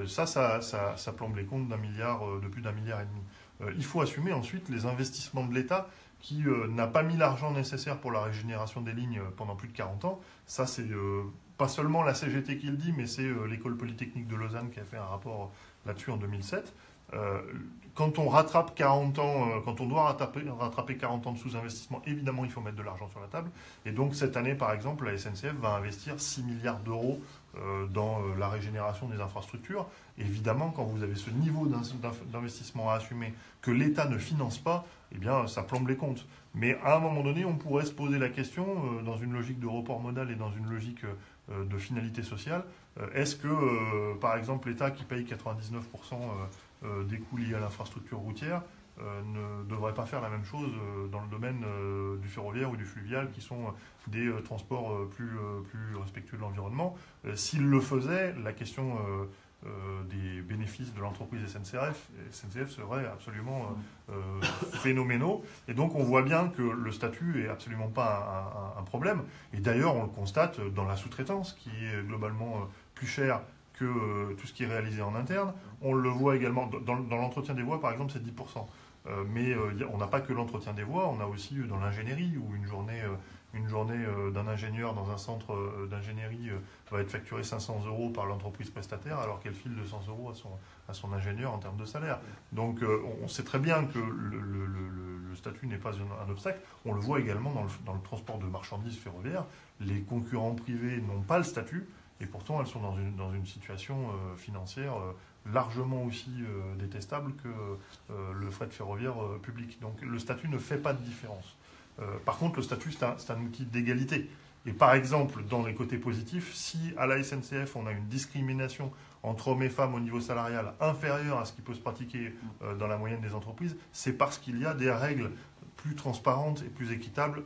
Ça plombe les comptes de plus d'1,5 milliard. Il faut assumer ensuite les investissements de l'État qui n'a pas mis l'argent nécessaire pour la régénération des lignes pendant plus de 40 ans. Ça, c'est pas seulement la CGT qui le dit, mais c'est l'École Polytechnique de Lausanne qui a fait un rapport là-dessus en 2007. Quand on rattrape 40 ans, quand on doit rattraper 40 ans de sous-investissement, évidemment, il faut mettre de l'argent sur la table. Et donc, cette année, par exemple, la SNCF va investir 6 milliards d'euros dans la régénération des infrastructures. Évidemment, quand vous avez ce niveau d'investissement à assumer que l'État ne finance pas, eh bien, ça plombe les comptes. Mais à un moment donné, on pourrait se poser la question, dans une logique de report modal et dans une logique de finalité sociale, est-ce que, par exemple, l'État qui paye 99% des coûts liés à l'infrastructure routière ne devrait pas faire la même chose dans le domaine du ferroviaire ou du fluvial, qui sont des transports plus respectueux de l'environnement. S'il le faisait, la question des bénéfices de l'entreprise SNCF serait absolument phénoménaux. Et donc on voit bien que le statut est absolument pas un problème. Et d'ailleurs, on le constate dans la sous-traitance, qui est globalement plus chère que tout ce qui est réalisé en interne. On le voit également dans l'entretien des voies, par exemple, c'est 10%. Mais on n'a pas que l'entretien des voies, on a aussi dans l'ingénierie, où une journée d'un ingénieur dans un centre d'ingénierie va être facturée 500 € par l'entreprise prestataire, alors qu'elle file 200 € à son ingénieur en termes de salaire. Donc on sait très bien que le statut n'est pas un obstacle. On le voit également dans le transport de marchandises ferroviaires. Les concurrents privés n'ont pas le statut, et pourtant elles sont dans une situation financière largement aussi détestable que le fret ferroviaire public. Donc le statut ne fait pas de différence. Par contre, le statut, c'est un outil d'égalité. Et par exemple, dans les côtés positifs, si à la SNCF, on a une discrimination entre hommes et femmes au niveau salarial inférieur à ce qui peut se pratiquer dans la moyenne des entreprises, c'est parce qu'il y a des règles plus transparentes et plus équitables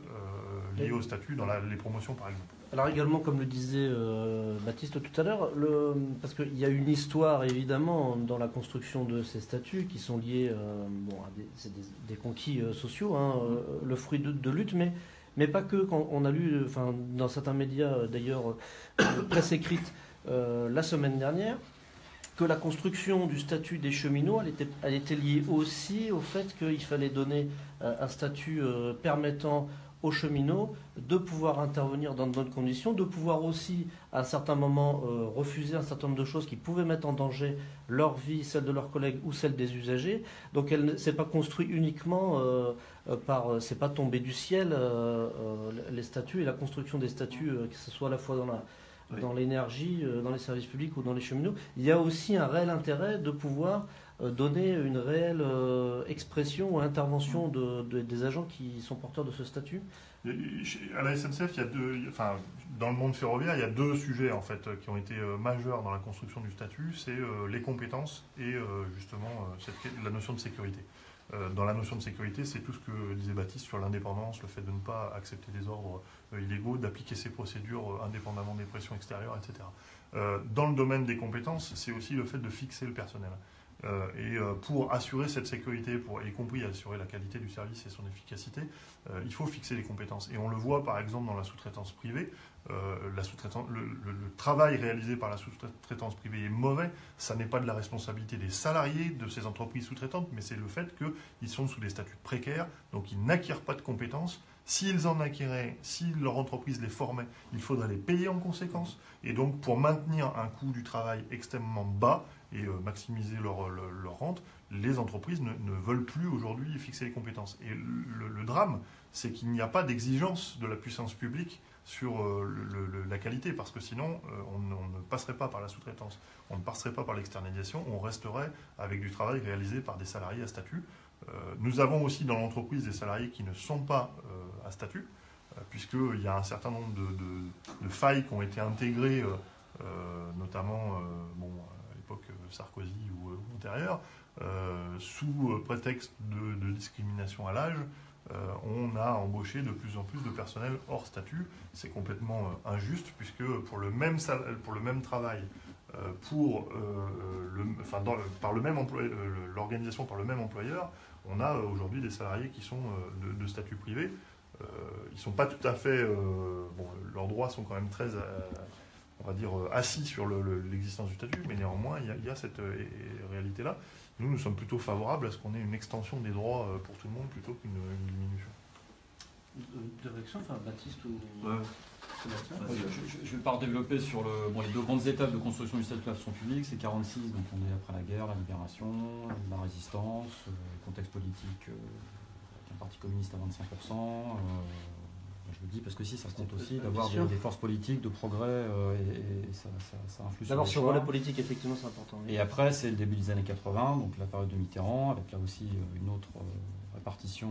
liées au statut dans les promotions, par exemple. Alors également, comme le disait Baptiste tout à l'heure, parce qu'il y a une histoire évidemment dans la construction de ces statuts qui sont liés à des conquis sociaux, le fruit de lutte, mais pas que. Quand on a lu dans certains médias, d'ailleurs, presse écrite la semaine dernière, que la construction du statut des cheminots, elle était liée aussi au fait qu'il fallait donner un statut permettant aux cheminots de pouvoir intervenir dans de bonnes conditions, de pouvoir aussi, à un certain moment, refuser un certain nombre de choses qui pouvaient mettre en danger leur vie, celle de leurs collègues ou celle des usagers. Donc elle ne s'est pas construite uniquement c'est pas tombé du ciel, les statuts et la construction des statuts, que ce soit à la fois Oui. dans l'énergie, dans les services publics ou dans les cheminots. Il y a aussi un réel intérêt de pouvoir donner une réelle expression ou intervention des agents qui sont porteurs de ce statut. À la SNCF, dans le monde ferroviaire, il y a deux sujets en fait qui ont été majeurs dans la construction du statut, c'est les compétences et justement la notion de sécurité. Dans la notion de sécurité, c'est tout ce que disait Baptiste sur l'indépendance, le fait de ne pas accepter des ordres illégaux, d'appliquer ses procédures indépendamment des pressions extérieures, etc. Dans le domaine des compétences, c'est aussi le fait de fixer le personnel. Pour assurer cette sécurité, y compris assurer la qualité du service et son efficacité, il faut fixer les compétences. Et on le voit par exemple dans la sous-traitance privée. Le travail réalisé par la sous-traitance privée est mauvais. Ça n'est pas de la responsabilité des salariés de ces entreprises sous-traitantes, mais c'est le fait qu'ils sont sous des statuts précaires, donc ils n'acquièrent pas de compétences. S'ils en acquéraient, si leur entreprise les formait, il faudrait les payer en conséquence. Et donc, pour maintenir un coût du travail extrêmement bas et maximiser leur rente, les entreprises ne veulent plus aujourd'hui fixer les compétences. Et le drame, c'est qu'il n'y a pas d'exigence de la puissance publique sur la qualité, parce que sinon, on ne passerait pas par la sous-traitance, on ne passerait pas par l'externalisation, on resterait avec du travail réalisé par des salariés à statut. Nous avons aussi dans l'entreprise des salariés qui ne sont pas à statut, puisqu'il y a un certain nombre de failles qui ont été intégrées, notamment à l'époque Sarkozy ou antérieure, sous prétexte de discrimination à l'âge. On a embauché de plus en plus de personnel hors statut. C'est complètement injuste, puisque pour le même travail, par le même l'organisation par le même employeur, on a aujourd'hui des salariés qui sont de statut privé. Ils ne sont pas tout à fait... leurs droits sont quand même très, on va dire, assis sur l'existence du statut, mais néanmoins, il y a cette réalité-là. Nous sommes plutôt favorables à ce qu'on ait une extension des droits pour tout le monde plutôt qu'une diminution. Direction, Baptiste ou... Ouais. Je ne vais pas redévelopper sur les deux grandes étapes de construction du statut de la fonction publique. C'est 46, donc on est après la guerre, la libération, la résistance, le contexte politique, avec un parti communiste à 25%. Je le dis parce que si ça se compte aussi d'avoir des forces politiques de progrès et ça influe sur d'abord sur le relais politique, effectivement, c'est important. Oui. Et après, c'est le début des années 80, donc la période de Mitterrand, avec là aussi une autre répartition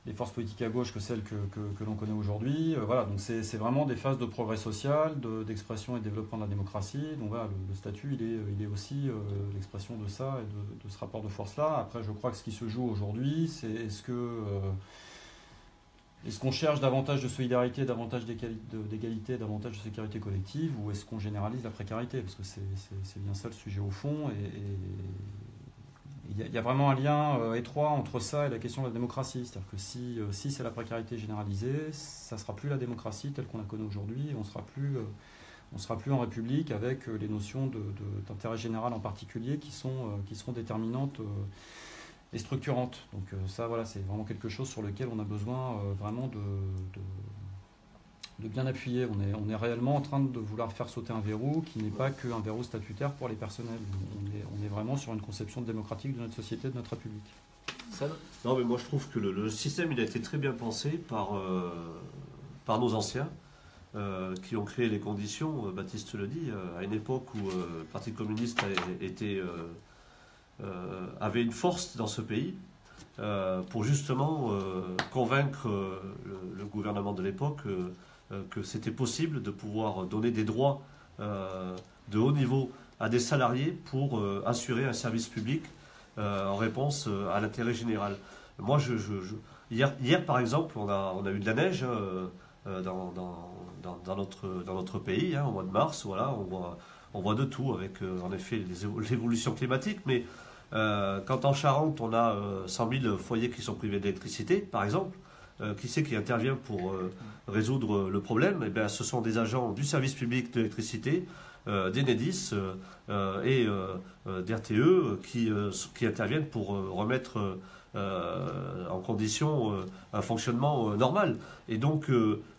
des forces politiques à gauche que celle que l'on connaît aujourd'hui. Voilà, donc c'est vraiment des phases de progrès social, d'expression et de développement de la démocratie. Donc voilà, le statut, il est aussi l'expression de ça et de ce rapport de force-là. Après, je crois que ce qui se joue aujourd'hui, c'est est-ce qu'on cherche davantage de solidarité, davantage d'égalité, davantage de sécurité collective, ou est-ce qu'on généralise la précarité? Parce que c'est bien ça le sujet au fond. Et il y a vraiment un lien étroit entre ça et la question de la démocratie. C'est-à-dire que si c'est la précarité généralisée, ça ne sera plus la démocratie telle qu'on la connaît aujourd'hui, et on ne sera plus en République avec les notions d'intérêt général en particulier qui seront déterminantes et structurantes. Donc ça, voilà, c'est vraiment quelque chose sur lequel on a besoin vraiment de bien appuyer. On est réellement en train de vouloir faire sauter un verrou qui n'est pas qu'un verrou statutaire pour les personnels. On est vraiment sur une conception démocratique de notre société, de notre République. Non, mais moi je trouve que le système il a été très bien pensé par nos anciens qui ont créé les conditions, Baptiste le dit, à une époque où le Parti communiste avait une force dans ce pays pour justement convaincre le gouvernement de l'époque que c'était possible de pouvoir donner des droits de haut niveau à des salariés pour assurer un service public en réponse à l'intérêt général. Moi, hier, par exemple, on a eu de la neige dans notre pays, au mois de mars. Voilà, on voit de tout avec, en effet, l'évolution climatique, mais quand en Charente, on a 100 000 foyers qui sont privés d'électricité, par exemple, qui c'est qui intervient pour résoudre le problème? Eh bien, ce sont des agents du service public de l'électricité, d'Enedis et d'RTE qui interviennent pour remettre en condition un fonctionnement normal. Et donc,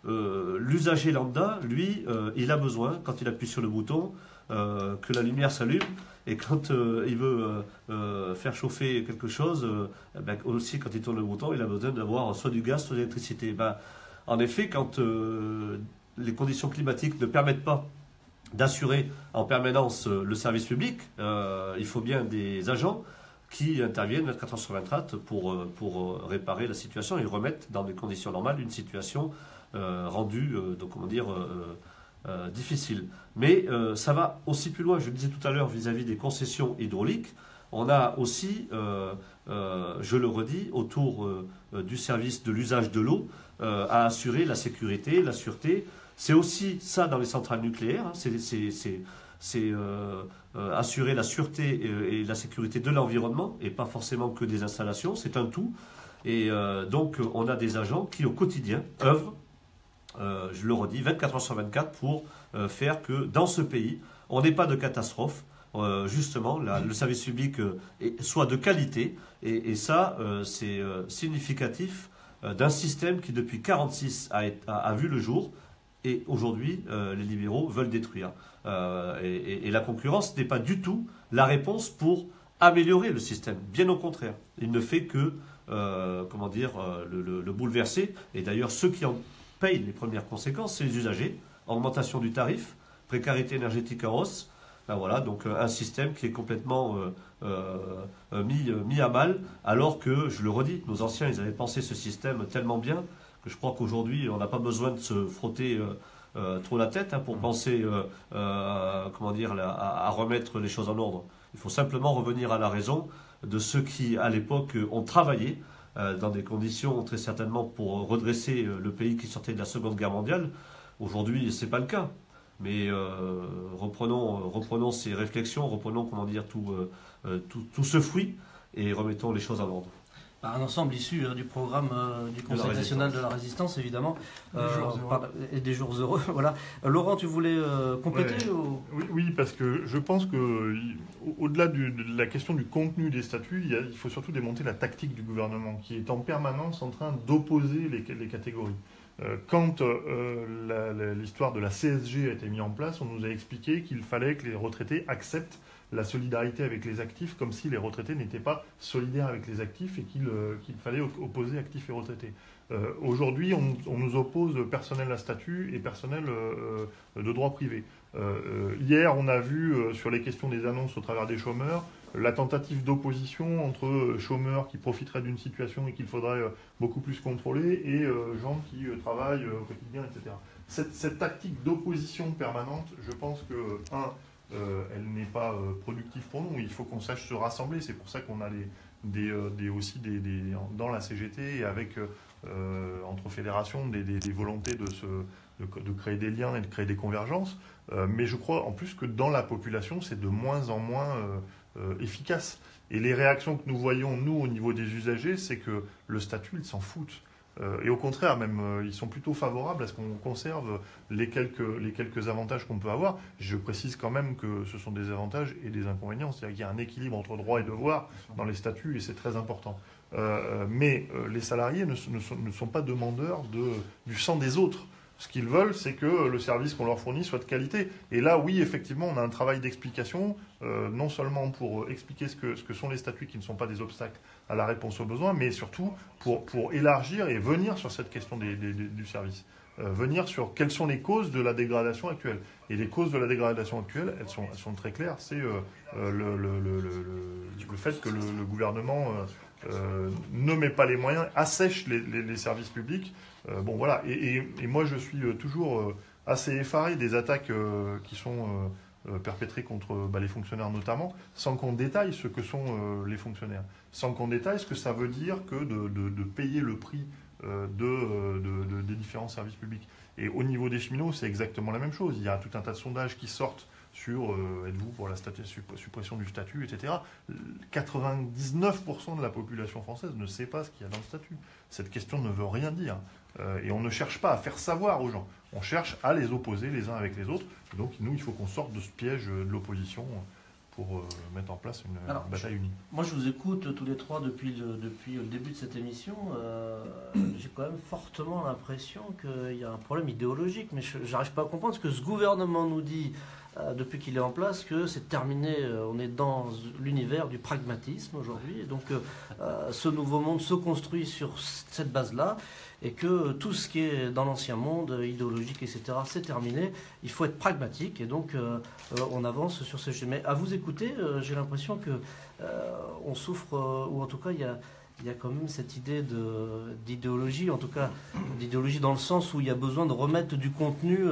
l'usager lambda, lui, il a besoin, quand il appuie sur le bouton, que la lumière s'allume. Et quand il veut faire chauffer quelque chose, aussi quand il tourne le bouton, il a besoin d'avoir soit du gaz, soit de l'électricité. En effet, quand les conditions climatiques ne permettent pas d'assurer en permanence le service public, il faut bien des agents qui interviennent 24 heures sur 24 pour réparer la situation et remettre dans des conditions normales une situation rendue, difficile. Mais ça va aussi plus loin, je le disais tout à l'heure, vis-à-vis des concessions hydrauliques. On a aussi, je le redis, autour du service de l'usage de l'eau, à assurer la sécurité, la sûreté. C'est aussi ça dans les centrales nucléaires, hein. C'est assurer la sûreté et la sécurité de l'environnement, et pas forcément que des installations, c'est un tout. Et donc on a des agents qui au quotidien œuvrent, je le redis, 24 heures sur 24 pour faire que dans ce pays, on n'ait pas de catastrophe. Justement, le service public soit de qualité, et ça, c'est significatif d'un système qui, depuis 1946, a vu le jour, et aujourd'hui, les libéraux veulent détruire. Et la concurrence n'est pas du tout la réponse pour améliorer le système. Bien au contraire, il ne fait que, le bouleverser. Et d'ailleurs, ceux qui en payent les premières conséquences, c'est les usagers. Augmentation du tarif, précarité énergétique en hausse. Ben voilà, donc un système qui est complètement mis à mal, alors que, je le redis, nos anciens, ils avaient pensé ce système tellement bien que je crois qu'aujourd'hui, on n'a pas besoin de se frotter trop la tête pour penser à remettre les choses en ordre. Il faut simplement revenir à la raison de ceux qui, à l'époque, ont travaillé dans des conditions très certainement pour redresser le pays qui sortait de la Seconde Guerre mondiale. Aujourd'hui, ce n'est pas le cas. Mais reprenons ces réflexions, reprenons tout ce fruit et remettons les choses en ordre. Un ensemble issu du programme du Conseil national de la résistance, évidemment, et des jours heureux. Voilà. Laurent, tu voulais compléter Oui, parce que je pense que au-delà de la question du contenu des statuts, il faut surtout démonter la tactique du gouvernement, qui est en permanence en train d'opposer les catégories. Quand l'histoire de la CSG a été mise en place, on nous a expliqué qu'il fallait que les retraités acceptent la solidarité avec les actifs, comme si les retraités n'étaient pas solidaires avec les actifs et qu'il fallait opposer actifs et retraités. Aujourd'hui, on nous oppose personnel à statut et personnel de droit privé. Hier, on a vu sur les questions des annonces au travers des chômeurs, la tentative d'opposition entre chômeurs qui profiteraient d'une situation et qu'il faudrait beaucoup plus contrôler et gens qui travaillent au quotidien, etc. Cette tactique d'opposition permanente, je pense que, elle n'est pas productive pour nous. Il faut qu'on sache se rassembler. C'est pour ça qu'on a dans la CGT et avec entre fédérations des volontés de créer des liens et de créer des convergences. Mais je crois en plus que dans la population, c'est de moins en moins efficace. Et les réactions que nous voyons, nous, au niveau des usagers, c'est que le statut, ils s'en foutent. Et au contraire, même, ils sont plutôt favorables à ce qu'on conserve les quelques avantages qu'on peut avoir. Je précise quand même que ce sont des avantages et des inconvénients. C'est-à-dire qu'il y a un équilibre entre droits et devoirs dans les statuts, et c'est très important. Mais les salariés ne sont pas demandeurs du sang des autres. Ce qu'ils veulent, c'est que le service qu'on leur fournit soit de qualité. Et là, oui, effectivement, on a un travail d'explication, non seulement pour expliquer ce que sont les statuts qui ne sont pas des obstacles à la réponse aux besoins, mais surtout pour élargir et venir sur cette question du service. Venir sur quelles sont les causes de la dégradation actuelle. Et les causes de la dégradation actuelle, elles sont très claires. C'est le fait que le gouvernement ne met pas les moyens, assèche les services publics. Bon voilà, et moi je suis toujours assez effaré des attaques qui sont perpétrées contre les fonctionnaires notamment, sans qu'on détaille ce que sont les fonctionnaires, sans qu'on détaille ce que ça veut dire que de payer le prix des différents services publics. Et au niveau des cheminots, c'est exactement la même chose. Il y a tout un tas de sondages qui sortent sur êtes-vous pour la suppression du statut, etc. 99% de la population française ne sait pas ce qu'il y a dans le statut. Cette question ne veut rien dire. Et on ne cherche pas à faire savoir aux gens. On cherche à les opposer les uns avec les autres. Donc nous, il faut qu'on sorte de ce piège de l'opposition pour mettre en place une bataille unie. Moi, je vous écoute tous les trois depuis le début de cette émission. J'ai quand même fortement l'impression qu'il y a un problème idéologique, mais je n'arrive pas à comprendre ce que ce gouvernement nous dit depuis qu'il est en place, que c'est terminé, on est dans l'univers du pragmatisme aujourd'hui, et donc ce nouveau monde se construit sur cette base-là, et que tout ce qui est dans l'ancien monde, idéologique, etc., c'est terminé. Il faut être pragmatique, et donc on avance sur ce sujet. Mais à vous écouter, j'ai l'impression que on souffre, ou en tout cas il y a quand même cette idée d'idéologie, en tout cas d'idéologie dans le sens où il y a besoin de remettre du contenu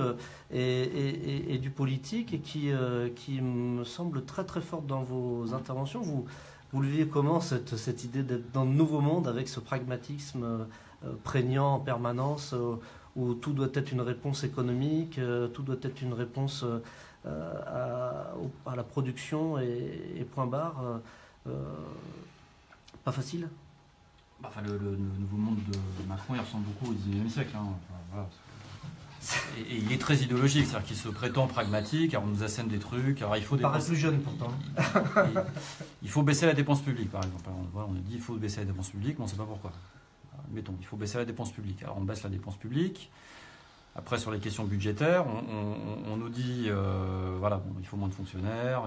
et du politique, et qui me semble très très forte dans vos interventions. Vous le vivez comment, cette idée d'être dans le nouveau monde avec ce pragmatisme prégnant en permanence, où tout doit être une réponse économique, tout doit être une réponse à la production et point barre. Pas facile. Enfin, le nouveau monde de Macron, il ressemble beaucoup au XIXe siècle. Hein. Enfin, voilà. Et il est très idéologique, c'est-à-dire qu'il se prétend pragmatique, alors on nous assène des trucs, alors il faut... Il paraît plus jeune pourtant. Il faut baisser la dépense publique, par exemple. Alors, voilà, on a dit il faut baisser la dépense publique, mais on ne sait pas pourquoi. Mettons, il faut baisser la dépense publique. Alors on baisse la dépense publique. Après, sur les questions budgétaires, on nous dit, voilà, bon, il faut moins de fonctionnaires,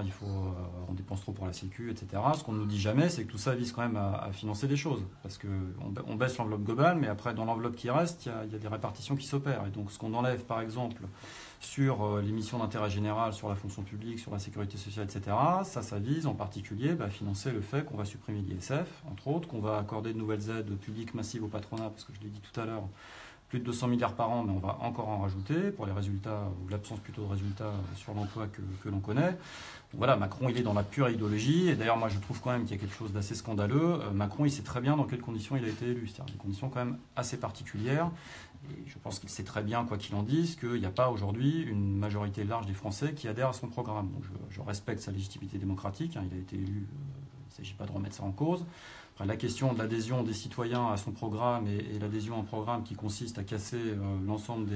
on dépense trop pour la Sécu, etc. Ce qu'on ne nous dit jamais, c'est que tout ça vise quand même à financer des choses. Parce qu'on baisse l'enveloppe globale, mais après, dans l'enveloppe qui reste, il y a des répartitions qui s'opèrent. Et donc, ce qu'on enlève, par exemple, sur les missions d'intérêt général, sur la fonction publique, sur la sécurité sociale, etc., ça vise en particulier à financer le fait qu'on va supprimer l'ISF, entre autres, qu'on va accorder de nouvelles aides publiques massives au patronat, parce que je l'ai dit tout à l'heure, plus de 200 milliards par an, mais on va encore en rajouter pour les résultats, ou l'absence plutôt de résultats sur l'emploi que l'on connaît. Donc voilà, Macron, il est dans la pure idéologie, et d'ailleurs, moi, je trouve quand même qu'il y a quelque chose d'assez scandaleux. Macron, il sait très bien dans quelles conditions il a été élu, c'est-à-dire des conditions quand même assez particulières, et je pense qu'il sait très bien, quoi qu'il en dise, qu'il n'y a pas aujourd'hui une majorité large des Français qui adhèrent à son programme. Donc je respecte sa légitimité démocratique, hein, il a été élu, il ne s'agit pas de remettre ça en cause. Après, la question de l'adhésion des citoyens à son programme et l'adhésion à un programme qui consiste à casser l'ensemble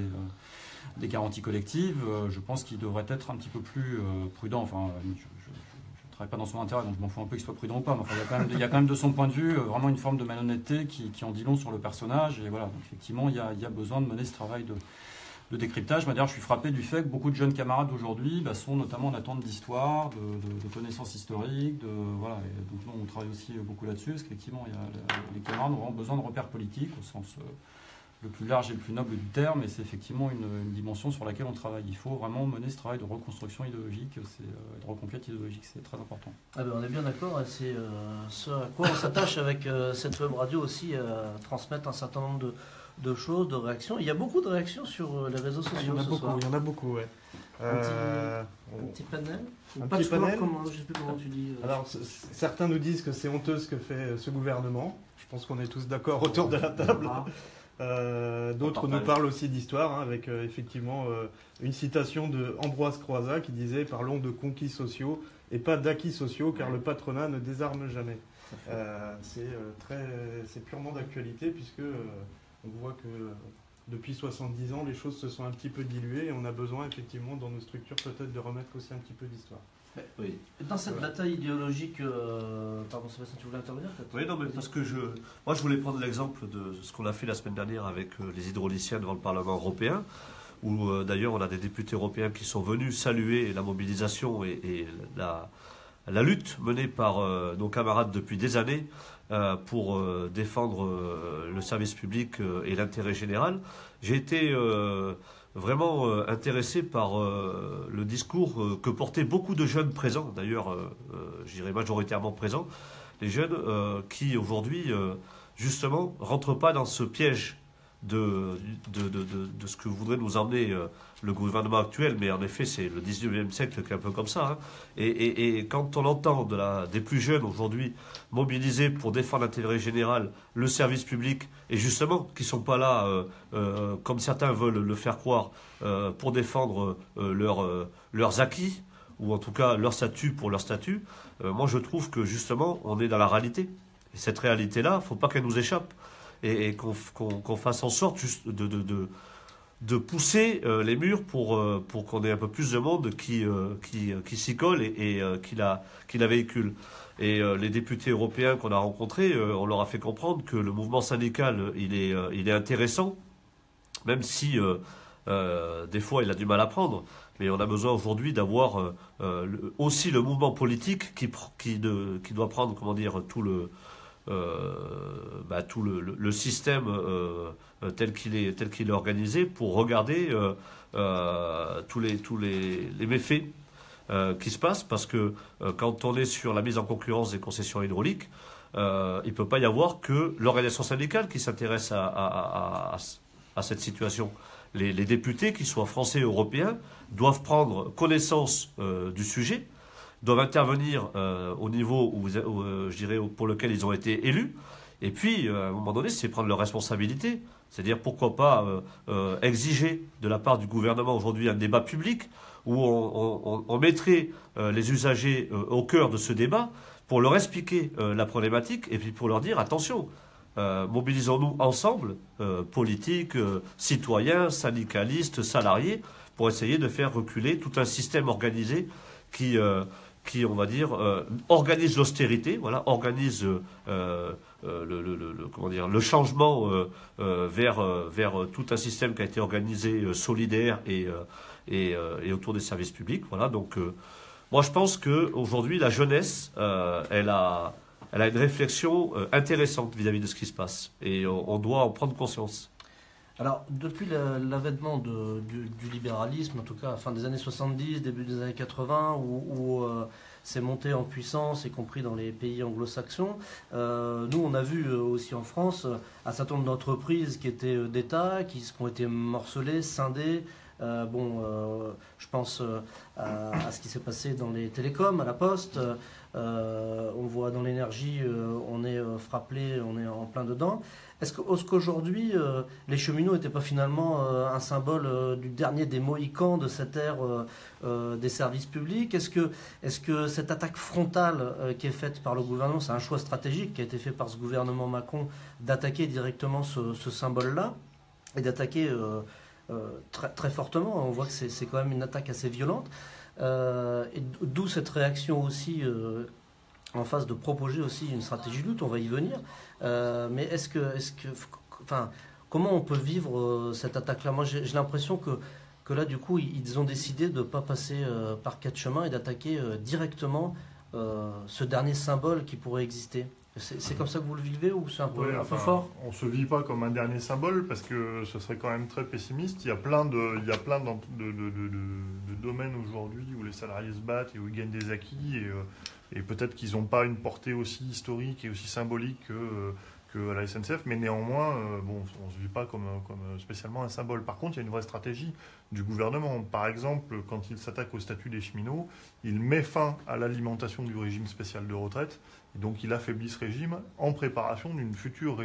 des garanties collectives, je pense qu'il devrait être un petit peu plus prudent. Enfin, je ne travaille pas dans son intérêt, donc je m'en fous un peu qu'il soit prudent ou pas. Mais enfin, il y a quand même de son point de vue vraiment une forme de malhonnêteté qui en dit long sur le personnage. Et voilà, donc effectivement, il y a besoin de mener ce travail de décryptage. D'ailleurs, je suis frappé du fait que beaucoup de jeunes camarades aujourd'hui sont notamment en attente d'histoire, de connaissances historiques. Voilà. Et donc nous, on travaille aussi beaucoup là-dessus, parce qu'effectivement, les camarades ont vraiment besoin de repères politiques, au sens le plus large et le plus noble du terme, et c'est effectivement une dimension sur laquelle on travaille. Il faut vraiment mener ce travail de reconstruction idéologique, de reconquête idéologique, c'est très important. Ah ben on est bien d'accord, c'est ce à quoi on s'attache avec cette web radio aussi, à transmettre un certain nombre de choses, de réactions. Il y a beaucoup de réactions sur les réseaux sociaux. Il y en a beaucoup, ouais. Un petit panel. Un petit panel. Je ne sais plus comment tu dis. Alors, certains nous disent que c'est honteux ce que fait ce gouvernement. Je pense qu'on est tous d'accord autour de la table. D'autres nous parlent aussi d'histoire, avec effectivement une citation de Ambroise Croizat qui disait « Parlons de conquis sociaux et pas d'acquis sociaux, car le patronat ne désarme jamais ». C'est purement d'actualité, puisque on voit que depuis 70 ans, les choses se sont un petit peu diluées, et on a besoin effectivement dans nos structures peut-être de remettre aussi un petit peu d'histoire. Oui. Dans cette bataille idéologique, pardon Sébastien, tu voulais intervenir peut-être ? Oui, non, mais parce que moi je voulais prendre l'exemple de ce qu'on a fait la semaine dernière avec les hydrauliciens devant le Parlement européen, où d'ailleurs on a des députés européens qui sont venus saluer la mobilisation et la lutte menée par nos camarades depuis des années pour défendre le service public et l'intérêt général. J'ai été vraiment intéressé par le discours que portaient beaucoup de jeunes présents, d'ailleurs, je dirais majoritairement présents, les jeunes qui aujourd'hui, justement, ne rentrent pas dans ce piège de ce que voudrait nous emmener le gouvernement actuel, mais en effet c'est le 19e siècle qui est un peu comme ça, hein. Et quand on entend des plus jeunes aujourd'hui mobilisés pour défendre l'intérêt général, le service public, et justement qui ne sont pas là comme certains veulent le faire croire pour défendre leurs acquis, ou en tout cas leur statut pour leur statut, moi je trouve que justement on est dans la réalité, et cette réalité-là, il ne faut pas qu'elle nous échappe, et qu'on fasse en sorte juste de pousser les murs pour qu'on ait un peu plus de monde qui s'y colle et qui la véhicule. Et les députés européens qu'on a rencontrés, on leur a fait comprendre que le mouvement syndical, il est intéressant, même si des fois, il a du mal à prendre. Mais on a besoin aujourd'hui d'avoir aussi le mouvement politique qui doit prendre, comment dire, tout le système tel qu'il est organisé pour regarder tous les méfaits qui se passent, parce que quand on est sur la mise en concurrence des concessions hydrauliques, il ne peut pas y avoir que l'organisation syndicale qui s'intéresse à cette situation. Les députés, qu'ils soient français ou européens, doivent prendre connaissance du sujet, doivent intervenir au niveau je dirais, pour lequel ils ont été élus, et puis, à un moment donné, c'est prendre leurs responsabilités. C'est-à-dire, pourquoi pas exiger de la part du gouvernement aujourd'hui un débat public où on mettrait les usagers au cœur de ce débat pour leur expliquer la problématique et puis pour leur dire, attention, mobilisons-nous ensemble, politiques, citoyens, syndicalistes, salariés, pour essayer de faire reculer tout un système organisé qui on va dire, organise l'austérité, voilà, organise le changement vers tout un système qui a été organisé solidaire et autour des services publics. Voilà, donc moi je pense qu'aujourd'hui la jeunesse, elle a une réflexion intéressante vis-à-vis de ce qui se passe et on doit en prendre conscience. Alors, depuis l'avènement du libéralisme, en tout cas à la fin des années 70, début des années 80, où c'est monté en puissance, y compris dans les pays anglo-saxons, nous, on a vu aussi en France un certain nombre d'entreprises qui étaient d'État, qui ont été morcelées, scindées. Je pense à ce qui s'est passé dans les télécoms, à la Poste. On voit dans l'énergie, on est frappé, on est en plein dedans. Est-ce qu'aujourd'hui, les cheminots n'étaient pas finalement un symbole du dernier des Mohicans de cette ère des services publics? Est-ce que cette attaque frontale qui est faite par le gouvernement, c'est un choix stratégique qui a été fait par ce gouvernement Macron d'attaquer directement ce symbole-là et d'attaquer très, très fortement? On voit que c'est quand même une attaque assez violente. Et d'où cette réaction aussi en face de proposer aussi une stratégie de lutte, on va y venir. Mais comment on peut vivre cette attaque-là? Moi, j'ai l'impression que là, du coup, ils ont décidé de ne pas passer par quatre chemins et d'attaquer directement ce dernier symbole qui pourrait exister. C'est comme ça que vous le vivez ou c'est un peu fort? On ne se vit pas comme un dernier symbole parce que ce serait quand même très pessimiste. Il y a plein de domaines aujourd'hui où les salariés se battent et où ils gagnent des acquis et peut-être qu'ils n'ont pas une portée aussi historique et aussi symbolique que à la SNCF, mais néanmoins, on ne se vit pas comme spécialement un symbole. Par contre, il y a une vraie stratégie du gouvernement. Par exemple, quand il s'attaque au statut des cheminots, il met fin à l'alimentation du régime spécial de retraite. Et donc, il affaiblit ce régime en préparation d'une future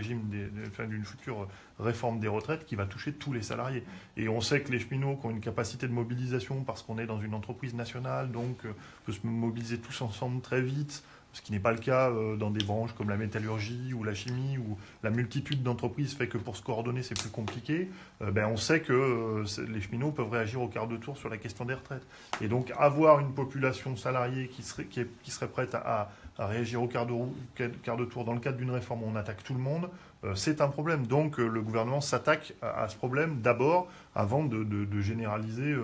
réforme des retraites qui va toucher tous les salariés. Et on sait que les cheminots qui ont une capacité de mobilisation parce qu'on est dans une entreprise nationale, donc peut se mobiliser tous ensemble très vite, ce qui n'est pas le cas dans des branches comme la métallurgie ou la chimie, où la multitude d'entreprises fait que pour se coordonner, c'est plus compliqué. On sait que les cheminots peuvent réagir au quart de tour sur la question des retraites. Et donc, avoir une population salariée qui serait prête à réagir au quart de tour dans le cadre d'une réforme où on attaque tout le monde, c'est un problème. Donc, le gouvernement s'attaque à ce problème d'abord, avant de généraliser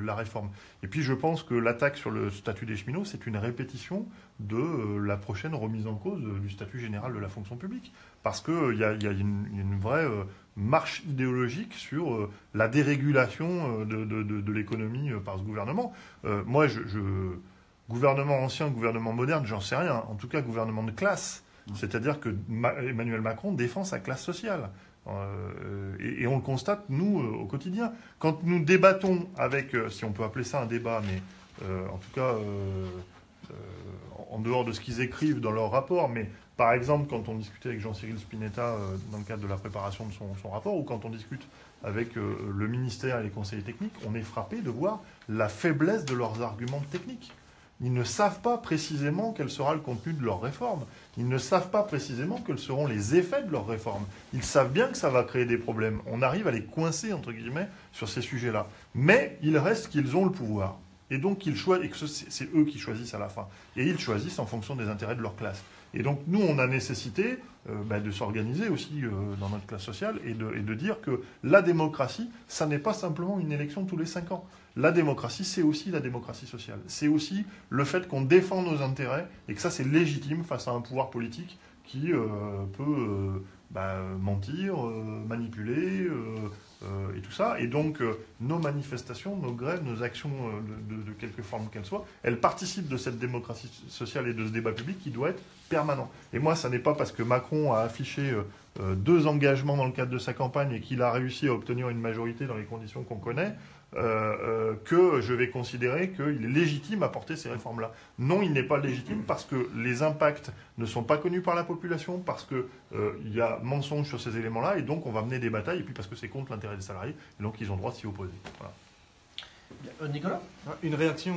la réforme. Et puis, je pense que l'attaque sur le statut des cheminots, c'est une répétition de la prochaine remise en cause du statut général de la fonction publique. Parce qu'il y a une vraie marche idéologique sur la dérégulation de l'économie par ce gouvernement. Gouvernement ancien, gouvernement moderne, j'en sais rien. En tout cas, gouvernement de classe. C'est-à-dire que Emmanuel Macron défend sa classe sociale. Et on le constate, nous, au quotidien. Quand nous débattons avec, si on peut appeler ça un débat, mais en tout cas, en dehors de ce qu'ils écrivent dans leur rapport, mais par exemple, quand on discutait avec Jean-Cyril Spinetta dans le cadre de la préparation de son rapport, ou quand on discute avec le ministère et les conseillers techniques, on est frappé de voir la faiblesse de leurs arguments techniques. Ils ne savent pas précisément quel sera le contenu de leur réforme. Ils ne savent pas précisément quels seront les effets de leur réforme. Ils savent bien que ça va créer des problèmes. On arrive à les coincer, entre guillemets, sur ces sujets-là. Mais il reste qu'ils ont le pouvoir. Et donc, et que c'est eux qui choisissent à la fin. Et ils choisissent en fonction des intérêts de leur classe. Et donc, nous, on a nécessité de s'organiser aussi dans notre classe sociale et de dire que la démocratie, ça n'est pas simplement une élection tous les 5 ans. La démocratie, c'est aussi la démocratie sociale. C'est aussi le fait qu'on défend nos intérêts et que ça, c'est légitime face à un pouvoir politique qui peut mentir, manipuler et tout ça. Et donc, nos manifestations, nos grèves, nos actions de quelque forme qu'elles soient, elles participent de cette démocratie sociale et de ce débat public qui doit être permanent. Et moi, ça n'est pas parce que Macron a affiché 2 engagements dans le cadre de sa campagne et qu'il a réussi à obtenir une majorité dans les conditions qu'on connaît, que je vais considérer qu'il est légitime à porter ces réformes-là. Non, il n'est pas légitime parce que les impacts ne sont pas connus par la population, parce qu'il y a mensonge sur ces éléments-là, et donc on va mener des batailles, et puis parce que c'est contre l'intérêt des salariés, et donc ils ont le droit de s'y opposer. Voilà. Nicolas ? Une réaction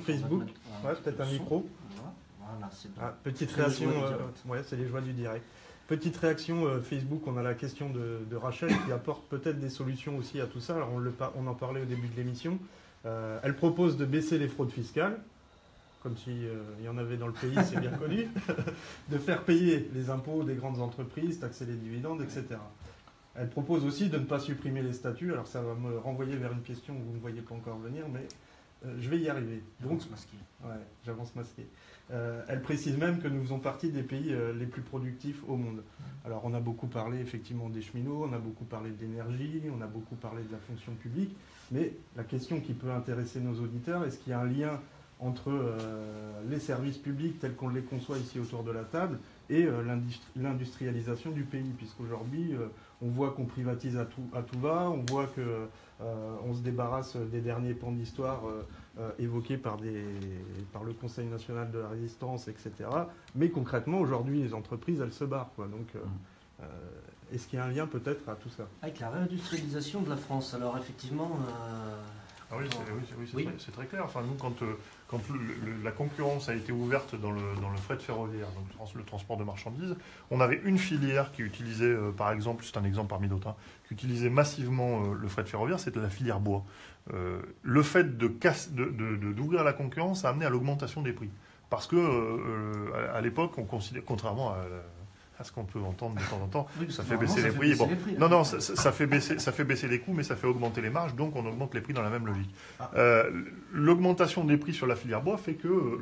Facebook. Ouais, peut-être un micro. Voilà, c'est bien. Petite réaction. C'est les joies du direct. Petite réaction Facebook, on a la question de Rachel qui apporte peut-être des solutions aussi à tout ça. Alors on en parlait au début de l'émission. Elle propose de baisser les fraudes fiscales, comme s'il y en avait dans le pays, c'est bien connu, de faire payer les impôts des grandes entreprises, taxer les dividendes, etc. Elle propose aussi de ne pas supprimer les statuts. Alors ça va me renvoyer vers une question que vous ne voyez pas encore venir, mais je vais y arriver. Donc, j'avance masqué. Elle précise même que nous faisons partie des pays les plus productifs au monde. Alors on a beaucoup parlé effectivement des cheminots, on a beaucoup parlé de l'énergie, on a beaucoup parlé de la fonction publique, mais la question qui peut intéresser nos auditeurs, est-ce qu'il y a un lien entre les services publics tels qu'on les conçoit ici autour de la table et l'industrialisation du pays, puisqu'aujourd'hui on voit qu'on privatise à tout va, on voit qu'on se débarrasse des derniers pans d'histoire évoqués par le Conseil national de la résistance, etc. Mais concrètement, aujourd'hui, les entreprises, elles se barrent, quoi. Donc, est-ce qu'il y a un lien peut-être à tout ça ? Avec la réindustrialisation de la France, alors effectivement... C'est très clair. Enfin, nous, quand la concurrence a été ouverte dans le fret ferroviaire, donc le transport de marchandises, on avait une filière qui utilisait, par exemple, c'est un exemple parmi d'autres, qui utilisait massivement le fret ferroviaire, c'était la filière bois. Le fait d'ouvrir la concurrence a amené à l'augmentation des prix. Parce que à l'époque, on considère, contrairement à ce qu'on peut entendre de temps en temps, ça fait baisser les prix. Non, ça fait baisser les coûts, mais ça fait augmenter les marges, donc on augmente les prix dans la même logique. L'augmentation des prix sur la filière bois fait que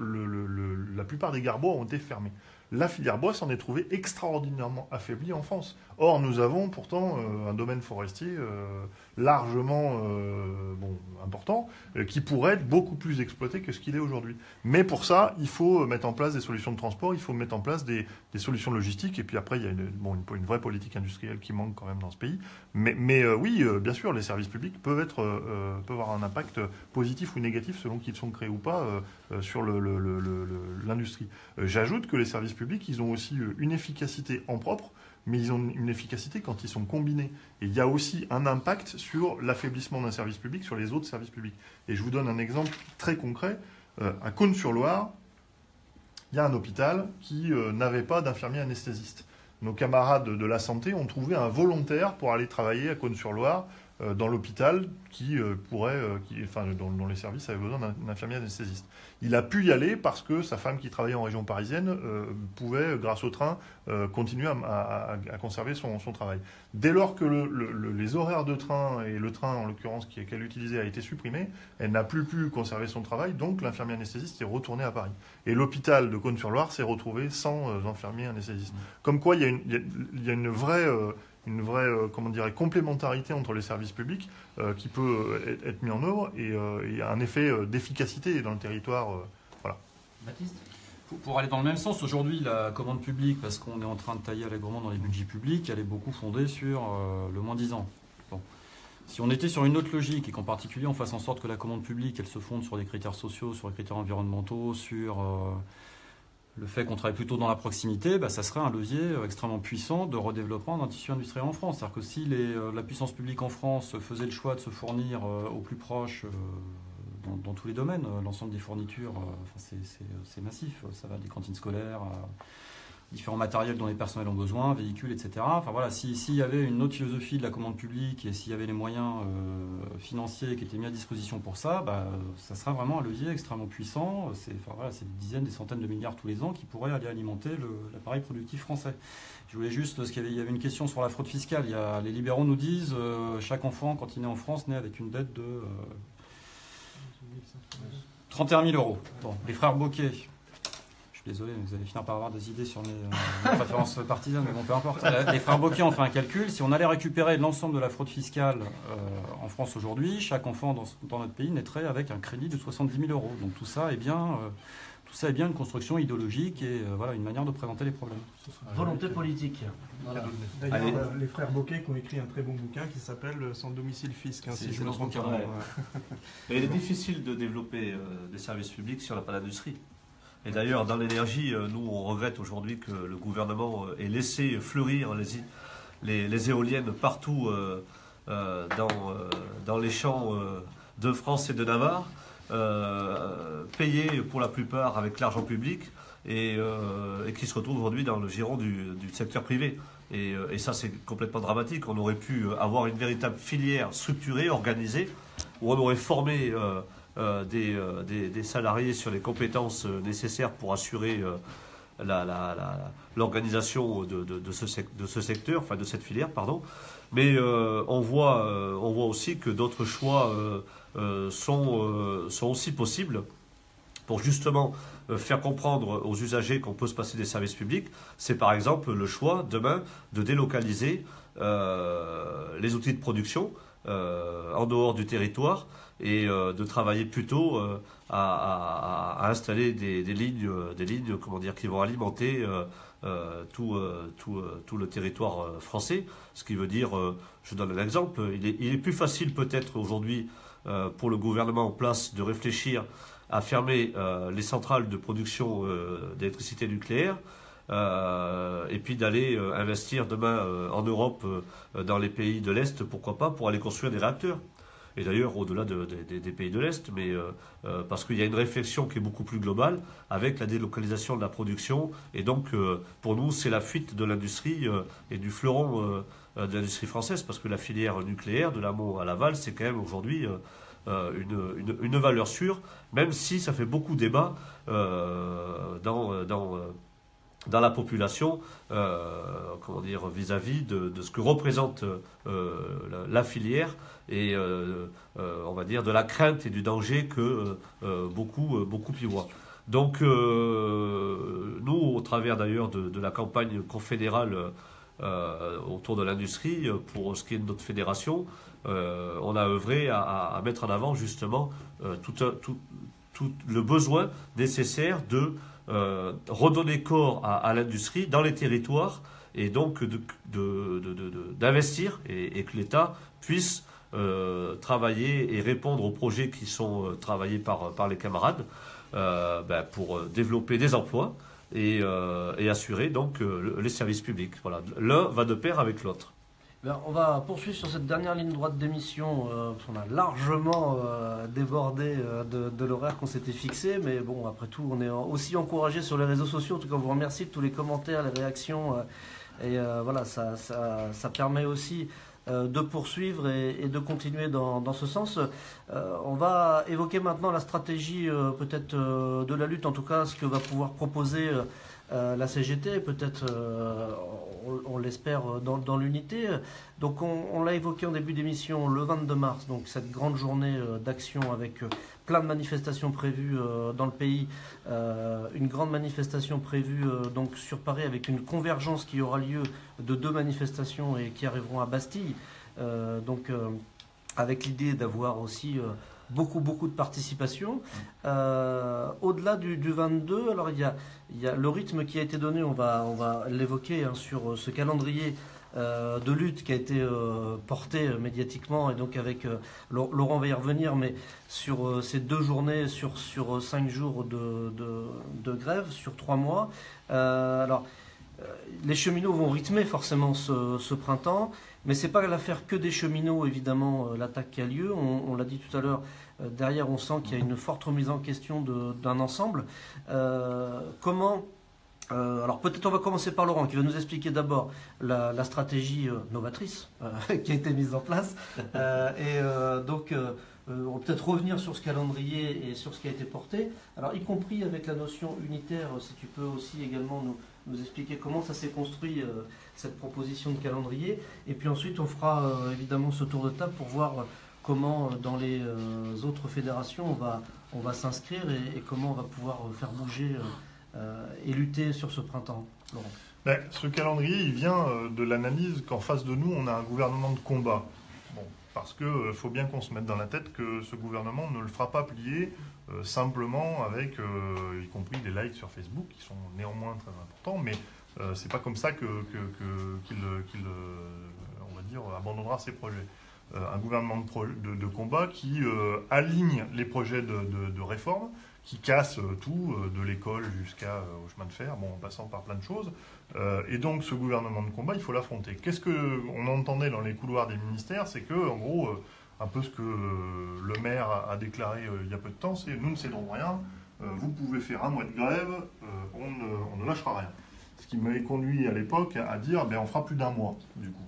la plupart des gares bois ont été fermés. La filière bois s'en est trouvée extraordinairement affaiblie en France. Or, nous avons pourtant un domaine forestier largement important, qui pourrait être beaucoup plus exploité que ce qu'il est aujourd'hui. Mais pour ça, il faut mettre en place des solutions de transport, il faut mettre en place des solutions logistiques, et puis après, il y a une vraie politique industrielle qui manque quand même dans ce pays. Mais oui, bien sûr, les services publics peuvent avoir un impact positif ou négatif selon qu'ils sont créés ou pas sur l'industrie. J'ajoute que les services publics, ils ont aussi une efficacité en propre, mais ils ont une efficacité quand ils sont combinés. Et il y a aussi un impact sur l'affaiblissement d'un service public sur les autres services publics. Et je vous donne un exemple très concret. À Cosne-sur-Loire, il y a un hôpital qui n'avait pas d'infirmier anesthésiste. Nos camarades de la santé ont trouvé un volontaire pour aller travailler à Cosne-sur-Loire dans l'hôpital dont les services avaient besoin d'un infirmier anesthésiste. Il a pu y aller parce que sa femme qui travaillait en région parisienne pouvait, grâce au train, continuer à conserver son travail. Dès lors que les horaires de train, et le train en l'occurrence qu'elle utilisait a été supprimé, elle n'a plus pu conserver son travail, donc l'infirmier anesthésiste est retourné à Paris. Et l'hôpital de Cosne-sur-Loire s'est retrouvé sans infirmier anesthésiste. Comme quoi, il y a une vraie complémentarité entre les services publics qui peut être mis en œuvre et un effet d'efficacité dans le territoire. Voilà. Baptiste ? Pour aller dans le même sens, aujourd'hui, la commande publique, parce qu'on est en train de tailler allègrement dans les budgets publics, elle est beaucoup fondée sur le moins-disant. Bon. Si on était sur une autre logique et qu'en particulier on fasse en sorte que la commande publique, elle se fonde sur des critères sociaux, sur des critères environnementaux, sur le fait qu'on travaille plutôt dans la proximité, ça serait un levier extrêmement puissant de redéveloppement d'un tissu industriel en France. C'est-à-dire que si la puissance publique en France faisait le choix de se fournir au plus proche dans tous les domaines, l'ensemble des fournitures, c'est massif. Ça va des cantines scolaires différents matériels dont les personnels ont besoin, véhicules, etc. Enfin voilà, s'il y avait une autre philosophie de la commande publique et s'il y avait les moyens financiers qui étaient mis à disposition pour ça, ça serait vraiment un levier extrêmement puissant. C'est des dizaines, des centaines de milliards tous les ans qui pourraient aller alimenter l'appareil productif français. Je voulais juste, parce qu'il y avait une question sur la fraude fiscale. Les libéraux nous disent chaque enfant, quand il naît en France, naît avec une dette de 31 000 euros. Bon, les frères Bocquet. Désolé, vous allez finir par avoir des idées sur mes préférences partisanes, mais bon, peu importe. Les frères Bocquet ont fait un calcul. Si on allait récupérer l'ensemble de la fraude fiscale en France aujourd'hui, chaque enfant dans notre pays naîtrait avec un crédit de 70 000 euros. Donc tout ça est bien une construction idéologique et une manière de présenter les problèmes. Volonté politique. Voilà. D'ailleurs, les frères Bocquet qui ont écrit un très bon bouquin qui s'appelle Sans domicile fisc. Si je me trompe pas. Il est difficile de développer des services publics si on n'a pas d'industrie. Et d'ailleurs, dans l'énergie, nous, on regrette aujourd'hui que le gouvernement ait laissé fleurir les éoliennes partout dans les champs de France et de Navarre, payées pour la plupart avec l'argent public et qui se retrouvent aujourd'hui dans le giron du secteur privé. Et ça, c'est complètement dramatique. On aurait pu avoir une véritable filière structurée, organisée, où on aurait formé des salariés sur les compétences nécessaires pour assurer l'organisation de ce secteur, enfin de cette filière, pardon. Mais on voit aussi que d'autres choix sont aussi possibles pour justement faire comprendre aux usagers qu'on peut se passer des services publics. C'est par exemple le choix demain de délocaliser les outils de production en dehors du territoire et de travailler plutôt à installer des lignes qui vont alimenter tout le territoire français. Ce qui veut dire, je donne un exemple, il est plus facile peut-être aujourd'hui pour le gouvernement en place de réfléchir à fermer les centrales de production d'électricité nucléaire et puis d'aller investir demain en Europe, dans les pays de l'Est, pourquoi pas, pour aller construire des réacteurs. Et d'ailleurs, au-delà des pays de l'Est, mais parce qu'il y a une réflexion qui est beaucoup plus globale avec la délocalisation de la production. Et donc, pour nous, c'est la fuite de l'industrie et du fleuron de l'industrie française, parce que la filière nucléaire, de l'amont à l'aval, c'est quand même aujourd'hui une valeur sûre, même si ça fait beaucoup débat dans la population, vis-à-vis de ce que représente la filière et on va dire de la crainte et du danger que beaucoup y voient. Donc nous, au travers d'ailleurs de la campagne confédérale autour de l'industrie, pour ce qui est de notre fédération, on a œuvré à mettre en avant justement tout le besoin nécessaire de redonner corps à l'industrie dans les territoires et donc d'investir et que l'État puisse travailler et répondre aux projets qui sont travaillés par les camarades pour développer des emplois et assurer donc les services publics. Voilà. L'un va de pair avec l'autre. On va poursuivre sur cette dernière ligne droite d'émission, parce qu'on a largement débordé de l'horaire qu'on s'était fixé, mais bon, après tout, on est aussi encouragé sur les réseaux sociaux. En tout cas, on vous remercie de tous les commentaires, les réactions, et voilà, ça permet aussi de poursuivre et de continuer dans ce sens. On va évoquer maintenant la stratégie peut-être de la lutte, en tout cas ce que va pouvoir proposer la CGT, peut-être on l'espère dans l'unité. Donc on l'a évoqué en début d'émission, le 22 mars, donc cette grande journée d'action avec plein de manifestations prévues dans le pays, une grande manifestation prévue donc sur Paris avec une convergence qui aura lieu de 2 manifestations et qui arriveront à Bastille, avec l'idée d'avoir aussi beaucoup de participation. Au-delà du 22, alors il y a le rythme qui a été donné, on va l'évoquer sur ce calendrier de lutte qui a été porté médiatiquement, et donc avec Laurent va y revenir, mais sur ces 2 journées, sur 5 jours de grève, sur 3 mois. Les cheminots vont rythmer forcément ce printemps, mais c'est pas l'affaire que des cheminots, évidemment, l'attaque qui a lieu. On l'a dit tout à l'heure, derrière on sent qu'il y a une forte remise en question d'un ensemble. Comment Alors peut-être on va commencer par Laurent qui va nous expliquer d'abord la stratégie novatrice qui a été mise en place. Donc on va peut-être revenir sur ce calendrier et sur ce qui a été porté. Alors y compris avec la notion unitaire, si tu peux aussi également nous expliquer comment ça s'est construit cette proposition de calendrier. Et puis ensuite on fera évidemment ce tour de table pour voir comment dans les autres fédérations on va s'inscrire et comment on va pouvoir faire bouger et lutter sur ce printemps, Laurent. Ben, ce calendrier, il vient de l'analyse qu'en face de nous, on a un gouvernement de combat. Bon, parce qu'il faut bien qu'on se mette dans la tête que ce gouvernement ne le fera pas plier simplement avec, y compris des likes sur Facebook, qui sont néanmoins très importants, mais c'est pas comme ça qu'il on va dire, abandonnera ses projets. Un gouvernement de combat qui aligne les projets de réforme, qui casse tout, de l'école jusqu'au chemin de fer, bon, en passant par plein de choses. Et donc, ce gouvernement de combat, il faut l'affronter. Qu'est-ce qu'on entendait dans les couloirs des ministères? C'est que, en gros, un peu ce que le maire a déclaré il y a peu de temps, c'est « nous ne cédons rien, vous pouvez faire un mois de grève, on ne lâchera rien ». Ce qui m'avait conduit à l'époque à dire « on fera plus d'un mois, du coup ».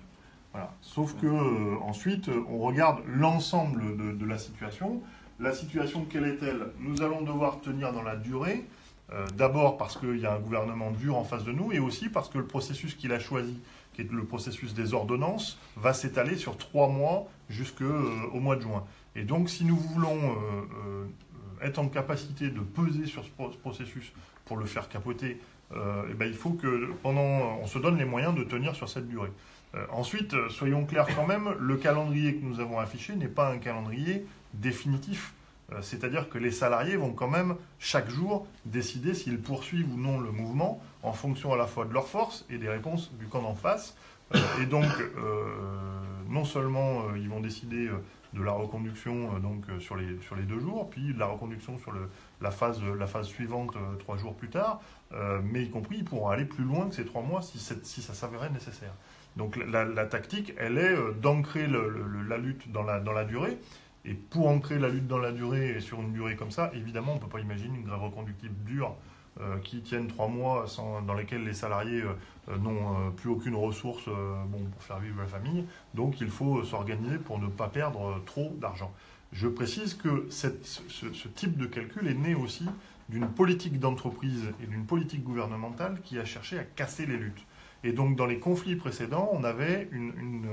Voilà. Sauf que ensuite, on regarde l'ensemble de la situation. La situation, quelle est-elle? Nous allons devoir tenir dans la durée, d'abord parce qu'il y a un gouvernement dur en face de nous, et aussi parce que le processus qu'il a choisi, qui est le processus des ordonnances, va s'étaler sur 3 mois jusqu'au mois de juin. Et donc, si nous voulons être en capacité de peser sur ce processus pour le faire capoter, il faut que on se donne les moyens de tenir sur cette durée. Ensuite, soyons clairs quand même, le calendrier que nous avons affiché n'est pas un calendrier définitif. C'est-à-dire que les salariés vont quand même, chaque jour, décider s'ils poursuivent ou non le mouvement en fonction à la fois de leurs forces et des réponses du camp d'en face. Et donc, non seulement ils vont décider de la reconduction sur les 2 jours, puis de la reconduction sur la phase suivante 3 jours plus tard, mais y compris, ils pourront aller plus loin que ces 3 mois si ça s'avérait nécessaire. Donc la tactique, elle est d'ancrer la lutte dans la durée. Et pour ancrer la lutte dans la durée et sur une durée comme ça, évidemment, on ne peut pas imaginer une grève reconductible dure qui tienne 3 mois dans lesquels les salariés n'ont plus aucune ressource pour faire vivre la famille. Donc il faut s'organiser pour ne pas perdre trop d'argent. Je précise que ce type de calcul est né aussi d'une politique d'entreprise et d'une politique gouvernementale qui a cherché à casser les luttes. Et donc, dans les conflits précédents, on avait une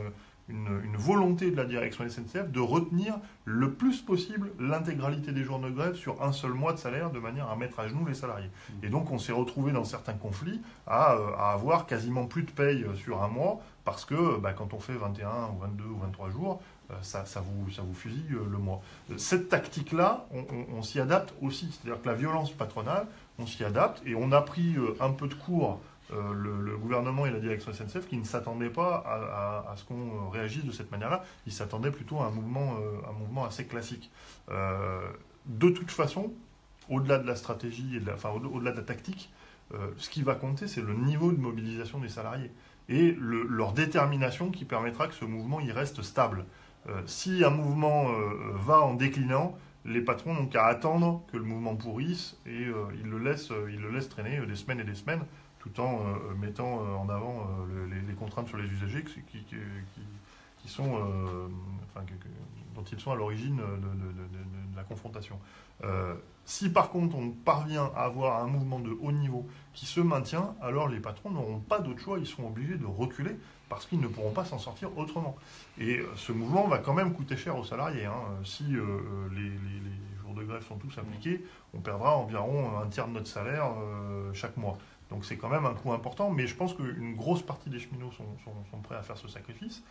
volonté de la direction SNCF de retenir le plus possible l'intégralité des jours de grève sur un seul mois de salaire, de manière à mettre à genoux les salariés. Et donc, on s'est retrouvé dans certains conflits à avoir quasiment plus de paye sur un mois, parce que quand on fait 21 ou 22 ou 23 jours, ça vous fusille le mois. Cette tactique-là, on s'y adapte aussi. C'est-à-dire que la violence patronale, on s'y adapte, et on a pris un peu de cours le gouvernement et la direction SNCF qui ne s'attendaient pas à ce qu'on réagisse de cette manière-là. Ils s'attendaient plutôt à un mouvement assez classique. De toute façon, au-delà de la stratégie, au-delà de la tactique, ce qui va compter, c'est le niveau de mobilisation des salariés et leur détermination qui permettra que ce mouvement y reste stable. Si un mouvement va en déclinant, les patrons n'ont qu'à attendre que le mouvement pourrisse et ils le laissent traîner des semaines et des semaines, tout en mettant en avant les contraintes sur les usagers qui sont, dont ils sont à l'origine de la confrontation. Si par contre on parvient à avoir un mouvement de haut niveau qui se maintient, alors les patrons n'auront pas d'autre choix, ils seront obligés de reculer parce qu'ils ne pourront pas s'en sortir autrement. Et ce mouvement va quand même coûter cher aux salariés. Si les jours de grève sont tous appliqués, on perdra environ un tiers de notre salaire chaque mois. Donc c'est quand même un coût important, mais je pense qu'une grosse partie des cheminots sont prêts à faire ce sacrifice.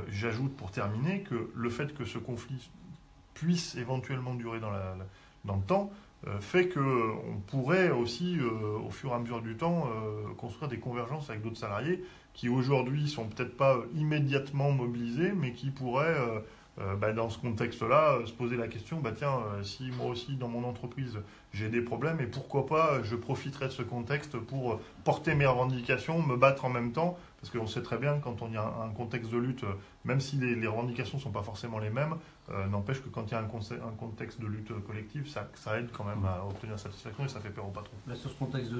J'ajoute pour terminer que le fait que ce conflit puisse éventuellement durer dans le temps fait qu'on pourrait aussi, au fur et à mesure du temps, construire des convergences avec d'autres salariés qui aujourd'hui sont peut-être pas immédiatement mobilisés, mais qui pourraient Dans ce contexte-là, se poser la question, si moi aussi dans mon entreprise j'ai des problèmes, et pourquoi pas je profiterai de ce contexte pour porter mes revendications, me battre en même temps, parce qu'on sait très bien que quand on y a un contexte de lutte, même si les revendications ne sont pas forcément les mêmes, n'empêche que quand il y a un contexte de lutte collective, ça aide quand même à obtenir satisfaction et ça fait peur au patron. Sur ce contexte de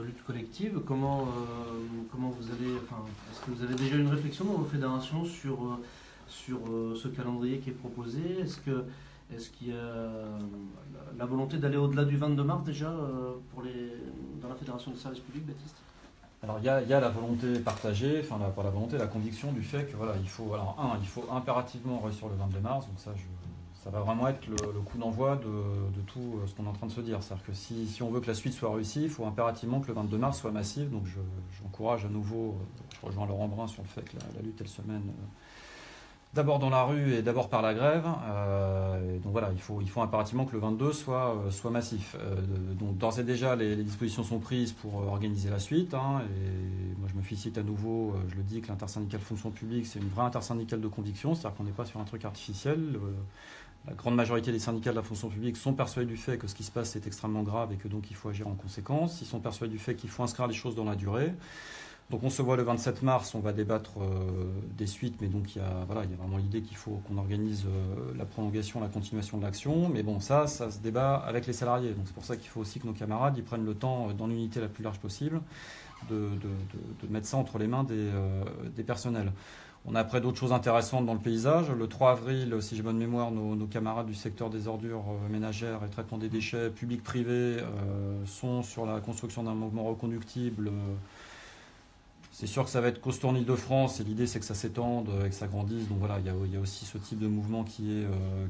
lutte collective, comment vous allez, est-ce que vous avez déjà une réflexion dans vos fédérations sur ce calendrier qui est proposé? Est-ce qu'il y a la volonté d'aller au-delà du 22 mars déjà dans la Fédération des services publics, Baptiste? Alors il y a la volonté partagée, pas la volonté, la conviction du fait que il faut impérativement réussir le 22 mars, donc ça va vraiment être le coup d'envoi de tout ce qu'on est en train de se dire. C'est-à-dire que si on veut que la suite soit réussie, il faut impérativement que le 22 mars soit massif, donc j'encourage à nouveau, je rejoins Laurent Brun sur le fait que la lutte elle se mène d'abord dans la rue et d'abord par la grève. Donc voilà, il faut impérativement que le 22 soit massif. Donc d'ores et déjà, les dispositions sont prises pour organiser la suite. Et moi, je me félicite à nouveau, je le dis, que l'intersyndicale fonction publique, c'est une vraie intersyndicale de conviction, c'est-à-dire qu'on n'est pas sur un truc artificiel. La grande majorité des syndicats de la fonction publique sont persuadés du fait que ce qui se passe est extrêmement grave et que donc il faut agir en conséquence. Ils sont persuadés du fait qu'il faut inscrire les choses dans la durée. Donc on se voit le 27 mars, on va débattre des suites, mais donc il y a vraiment l'idée qu'il faut qu'on organise la prolongation, la continuation de l'action. Mais bon, ça se débat avec les salariés. Donc c'est pour ça qu'il faut aussi que nos camarades prennent le temps, dans l'unité la plus large possible, de mettre ça entre les mains des personnels. On a après d'autres choses intéressantes dans le paysage. Le 3 avril, si j'ai bonne mémoire, nos camarades du secteur des ordures ménagères et traitement des déchets publics-privés sont sur la construction d'un mouvement reconductible. C'est sûr que ça va être costaud en Ile-de-France et l'idée c'est que ça s'étende et que ça grandisse. Donc voilà, il y a aussi ce type de mouvement qui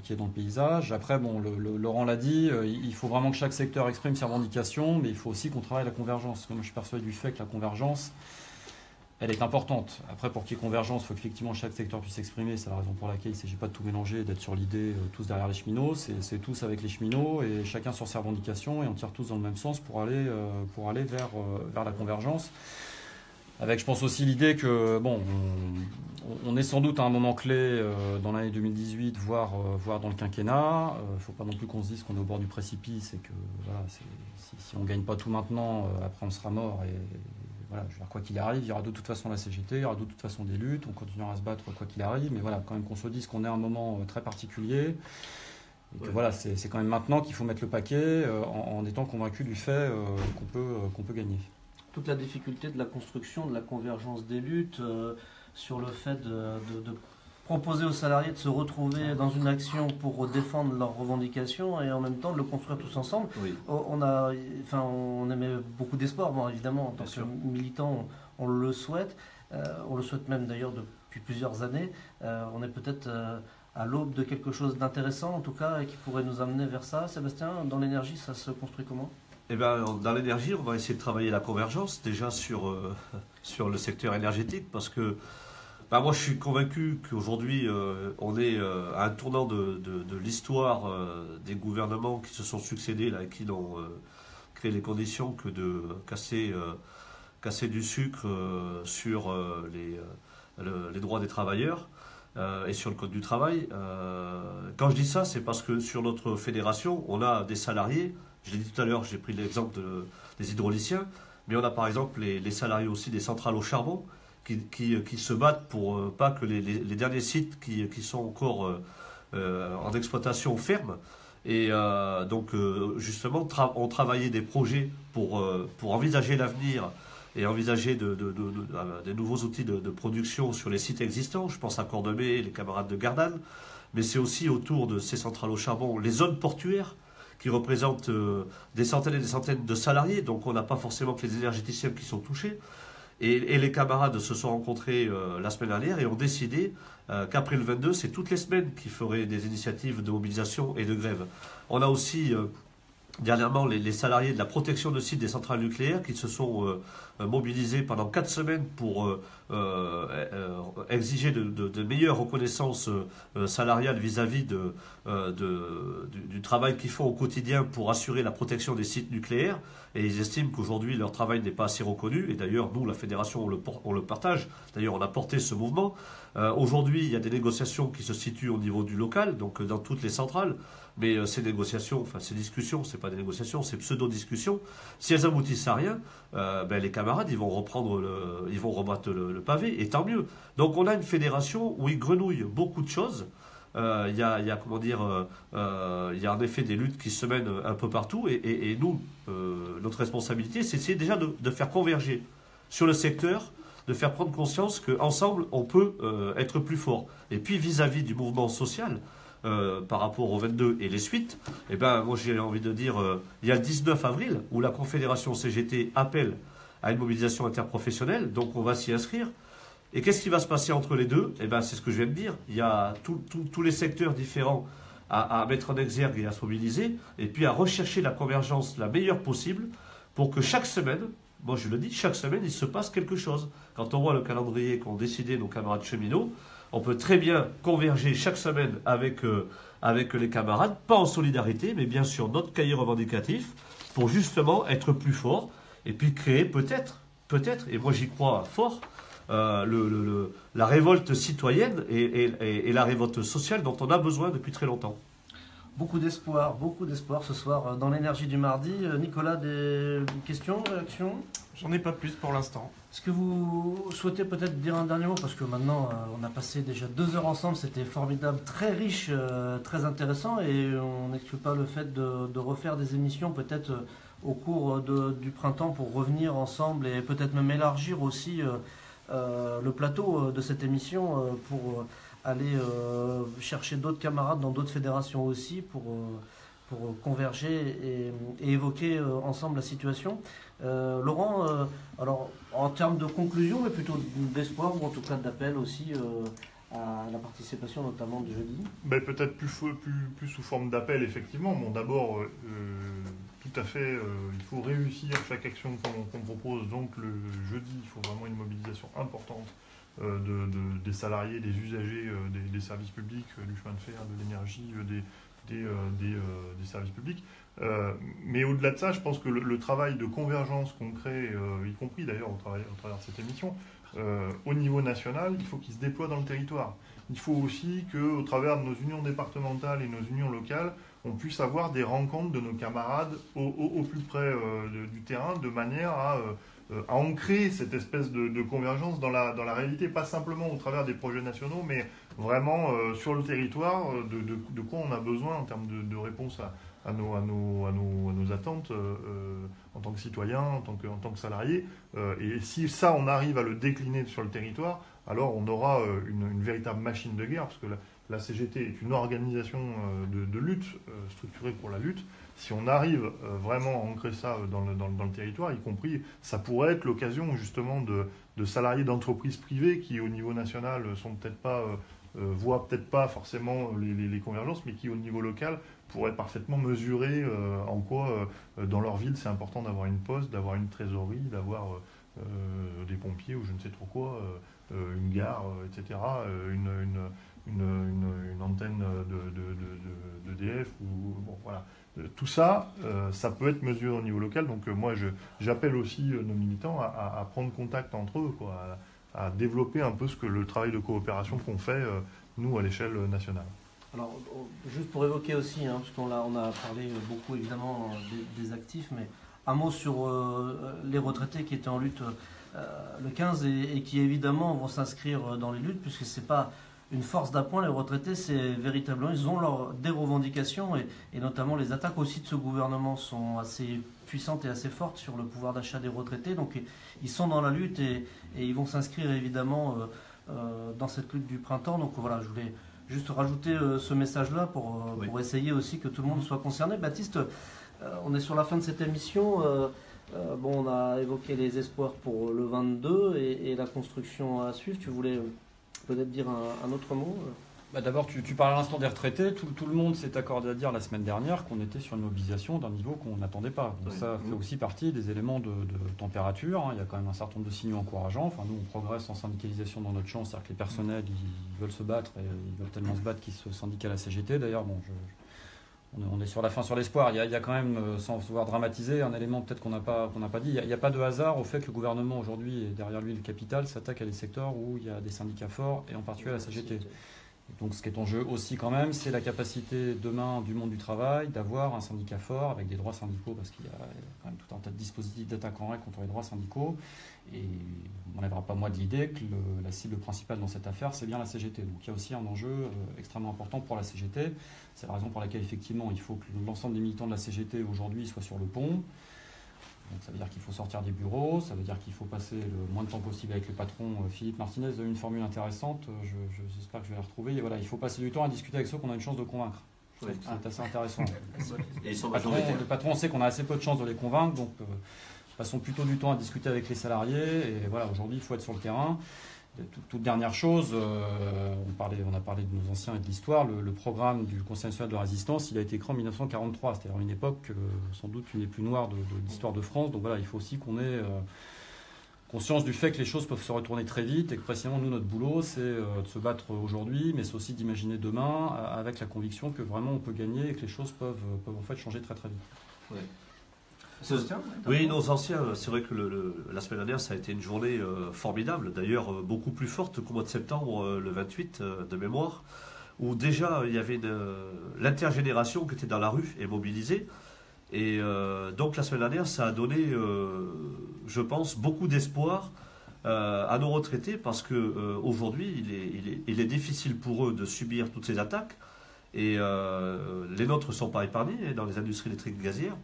est dans le paysage. Après, Laurent l'a dit, il faut vraiment que chaque secteur exprime ses revendications, mais il faut aussi qu'on travaille la convergence. Parce que moi je suis persuadé du fait que la convergence, elle est importante. Après, pour qu'il y ait convergence, il faut qu'effectivement chaque secteur puisse s'exprimer. C'est la raison pour laquelle il ne s'agit pas de tout mélanger, d'être sur l'idée tous derrière les cheminots. C'est tous avec les cheminots et chacun sur ses revendications et on tire tous dans le même sens pour aller vers la convergence. Avec, je pense aussi l'idée que, on est sans doute à un moment clé dans l'année 2018, voire dans le quinquennat. Il ne faut pas non plus qu'on se dise qu'on est au bord du précipice et que, si on ne gagne pas tout maintenant, après on sera mort. Et voilà, je veux dire, quoi qu'il arrive, il y aura de toute façon la CGT, il y aura de toute façon des luttes, on continuera à se battre quoi qu'il arrive. Mais voilà, quand même qu'on se dise qu'on est à un moment très particulier. Et que voilà, c'est quand même maintenant qu'il faut mettre le paquet en étant convaincu du fait qu'on peut gagner. Toute la difficulté de la construction, de la convergence des luttes, sur le fait de proposer aux salariés de se retrouver dans une action pour défendre leurs revendications et en même temps de le construire tous ensemble. Oui. On émet beaucoup d'espoir, évidemment, en tant que militant, on le souhaite. On le souhaite même d'ailleurs depuis plusieurs années. On est peut-être à l'aube de quelque chose d'intéressant, en tout cas, et qui pourrait nous amener vers ça. Sébastien, dans l'énergie, ça se construit comment ? Dans l'énergie, on va essayer de travailler la convergence, déjà sur le secteur énergétique, parce que moi je suis convaincu qu'aujourd'hui on est à un tournant de l'histoire des gouvernements qui se sont succédés là, et qui n'ont créé les conditions que de casser du sucre sur les droits des travailleurs et sur le code du travail. Quand je dis ça, c'est parce que sur notre fédération, on a des salariés. Je l'ai dit tout à l'heure, j'ai pris l'exemple des hydrauliciens, mais on a par exemple les salariés aussi des centrales au charbon qui se battent pour pas que les derniers sites qui sont encore en exploitation ferment. Et donc justement, on travaillait des projets pour envisager l'avenir et envisager des nouveaux outils de production sur les sites existants. Je pense à Cordemais, les camarades de Gardanne, mais c'est aussi autour de ces centrales au charbon, les zones portuaires, qui représentent des centaines et des centaines de salariés, donc on n'a pas forcément que les énergéticiens qui sont touchés. Et les camarades se sont rencontrés la semaine dernière et ont décidé qu'après le 22, c'est toutes les semaines qu'ils feraient des initiatives de mobilisation et de grève. On a aussi dernièrement les salariés de la protection de sites des centrales nucléaires qui se sont mobilisés pendant 4 semaines pour exiger de meilleures reconnaissances salariales vis-à-vis du travail qu'ils font au quotidien pour assurer la protection des sites nucléaires. Et ils estiment qu'aujourd'hui leur travail n'est pas assez reconnu. Et d'ailleurs, nous, la fédération, on le partage. D'ailleurs, on a porté ce mouvement. Aujourd'hui, il y a des négociations qui se situent au niveau du local, donc dans toutes les centrales. Mais ces négociations, enfin ces discussions, c'est pas des négociations, c'est pseudo-discussions. Si elles aboutissent à rien, les camarades, ils vont rebattre le pavé, et tant mieux. Donc on a une fédération où ils grenouillent beaucoup de choses. Il y a en effet des luttes qui se mènent un peu partout, et nous, notre responsabilité, c'est d'essayer déjà de faire converger sur le secteur, de faire prendre conscience qu'ensemble, on peut être plus fort. Et puis vis-à-vis du mouvement social, par rapport au 22 et les suites, moi j'ai envie de dire, il y a le 19 avril où la Confédération CGT appelle à une mobilisation interprofessionnelle, donc on va s'y inscrire. Et qu'est-ce qui va se passer entre les deux? C'est ce que je viens de dire. Il y a tous les secteurs différents à mettre en exergue et à se mobiliser, et puis à rechercher la convergence la meilleure possible pour que chaque semaine, moi je le dis, chaque semaine il se passe quelque chose. Quand on voit le calendrier qu'ont décidé nos camarades cheminots, on peut très bien converger chaque semaine avec les camarades, pas en solidarité, mais bien sûr notre cahier revendicatif, pour justement être plus fort, et puis créer peut-être, et moi j'y crois fort, la révolte citoyenne et la révolte sociale dont on a besoin depuis très longtemps. Beaucoup d'espoir ce soir dans l'énergie du mardi. Nicolas, des questions, réactions? J'en ai pas plus pour l'instant. Est-ce que vous souhaitez peut-être dire un dernier mot? Parce que maintenant, on a passé déjà 2 heures ensemble, c'était formidable, très riche, très intéressant, et on n'exclut pas le fait de refaire des émissions peut-être au cours du printemps pour revenir ensemble et peut-être même élargir aussi le plateau de cette émission pour aller chercher d'autres camarades dans d'autres fédérations aussi pour converger et évoquer ensemble la situation. Laurent, alors en termes de conclusion, mais plutôt d'espoir ou en tout cas d'appel aussi à la participation notamment de jeudi. Peut-être plus sous forme d'appel, effectivement. Bon, d'abord, tout à fait, il faut réussir chaque action qu'on propose. Donc le jeudi, il faut vraiment une mobilisation importante des salariés, des usagers, des services publics, du chemin de fer, de l'énergie, des services publics. Mais au-delà de ça, je pense que le travail de convergence qu'on crée, y compris d'ailleurs au travers de cette émission, au niveau national, il faut qu'il se déploie dans le territoire. Il faut aussi qu'au travers de nos unions départementales et nos unions locales, on puisse avoir des rencontres de nos camarades au plus près du terrain, de manière à ancrer cette espèce de convergence dans la réalité, pas simplement au travers des projets nationaux, mais vraiment sur le territoire, de quoi on a besoin en termes de réponse à nos attentes en tant que citoyens, en tant que salariés. Et si ça, on arrive à le décliner sur le territoire, alors on aura une véritable machine de guerre, parce que la CGT est une organisation de lutte, structurée pour la lutte. Si on arrive vraiment à ancrer ça dans le territoire, y compris, ça pourrait être l'occasion justement de salariés d'entreprises privées qui, au niveau national, voient peut-être pas forcément les convergences, mais qui, au niveau local, pourraient parfaitement mesurer en quoi, dans leur ville, c'est important d'avoir une poste, d'avoir une trésorerie, d'avoir des pompiers ou je ne sais trop quoi, une gare, etc., une antenne d'EDF, bon, voilà. Tout ça, ça peut être mesuré au niveau local. Donc moi, j'appelle aussi nos militants à prendre contact entre eux, quoi, à développer un peu le travail de coopération qu'on fait, nous, à l'échelle nationale. Alors, juste pour évoquer aussi, parce qu'on a parlé beaucoup évidemment des actifs, mais un mot sur les retraités qui étaient en lutte le 15 et qui évidemment vont s'inscrire dans les luttes, puisque c'est pas une force d'appoint, les retraités, c'est véritablement, ils ont des revendications et notamment les attaques aussi de ce gouvernement sont assez puissantes et assez fortes sur le pouvoir d'achat des retraités. Donc ils sont dans la lutte et ils vont s'inscrire évidemment dans cette lutte du printemps. Donc voilà, je voulais juste rajouter ce message-là pour essayer aussi que tout le monde soit concerné. Baptiste, on est sur la fin de cette émission. On a évoqué les espoirs pour le 22 et la construction à suivre. Tu voulais peut-être dire un autre mot? D'abord, tu parles à l'instant des retraités. Tout le monde s'est accordé à dire la semaine dernière qu'on était sur une mobilisation d'un niveau qu'on n'attendait pas. Donc ça fait aussi partie des éléments de température. Il y a quand même un certain nombre de signaux encourageants. Enfin, nous, on progresse en syndicalisation dans notre champ. C'est-à-dire que les personnels, ils veulent se battre et ils veulent tellement se battre qu'ils se syndiquent à la CGT. D'ailleurs, bon, on est sur la fin sur l'espoir. Il y a quand même, sans vouloir dramatiser, un élément peut-être qu'on n'a pas dit. Il n'y a pas de hasard au fait que le gouvernement aujourd'hui, et derrière lui le capital, s'attaque à des secteurs où il y a des syndicats forts et en particulier à la CGT. Donc ce qui est en jeu aussi quand même, c'est la capacité demain du monde du travail d'avoir un syndicat fort avec des droits syndicaux, parce qu'il y a quand même tout un tas de dispositifs d'attaque en règle contre les droits syndicaux. Et on n'enlèvera pas moi de l'idée que la cible principale dans cette affaire, c'est bien la CGT. Donc il y a aussi un enjeu extrêmement important pour la CGT. C'est la raison pour laquelle effectivement il faut que l'ensemble des militants de la CGT aujourd'hui soient sur le pont. Donc ça veut dire qu'il faut sortir des bureaux, ça veut dire qu'il faut passer le moins de temps possible avec le patron. Philippe Martinez a eu une formule intéressante, j'espère que je vais la retrouver. Et voilà, il faut passer du temps à discuter avec ceux qu'on a une chance de convaincre. C'est assez intéressant. Et ils sont le patron sait qu'on a assez peu de chances de les convaincre, donc passons plutôt du temps à discuter avec les salariés. Et voilà, aujourd'hui, il faut être sur le terrain. Toute dernière chose, on a parlé de nos anciens et de l'histoire. Le programme du Conseil national de la résistance, il a été créé en 1943, c'est-à-dire une époque sans doute une des plus noires de l'histoire de France. Donc voilà, il faut aussi qu'on ait conscience du fait que les choses peuvent se retourner très vite et que précisément nous, notre boulot, c'est de se battre aujourd'hui, mais c'est aussi d'imaginer demain avec la conviction que vraiment on peut gagner et que les choses peuvent en fait changer très très vite. Ouais. Oui, nos anciens, c'est vrai que la semaine dernière, ça a été une journée formidable, d'ailleurs beaucoup plus forte qu'au mois de septembre, le 28 de mémoire, où déjà il y avait l'intergénération qui était dans la rue et mobilisée. Et donc la semaine dernière, ça a donné, je pense, beaucoup d'espoir à nos retraités, parce qu'aujourd'hui, il est difficile pour eux de subir toutes ces attaques. Et les nôtres ne sont pas épargnés dans les industries électriques gazières.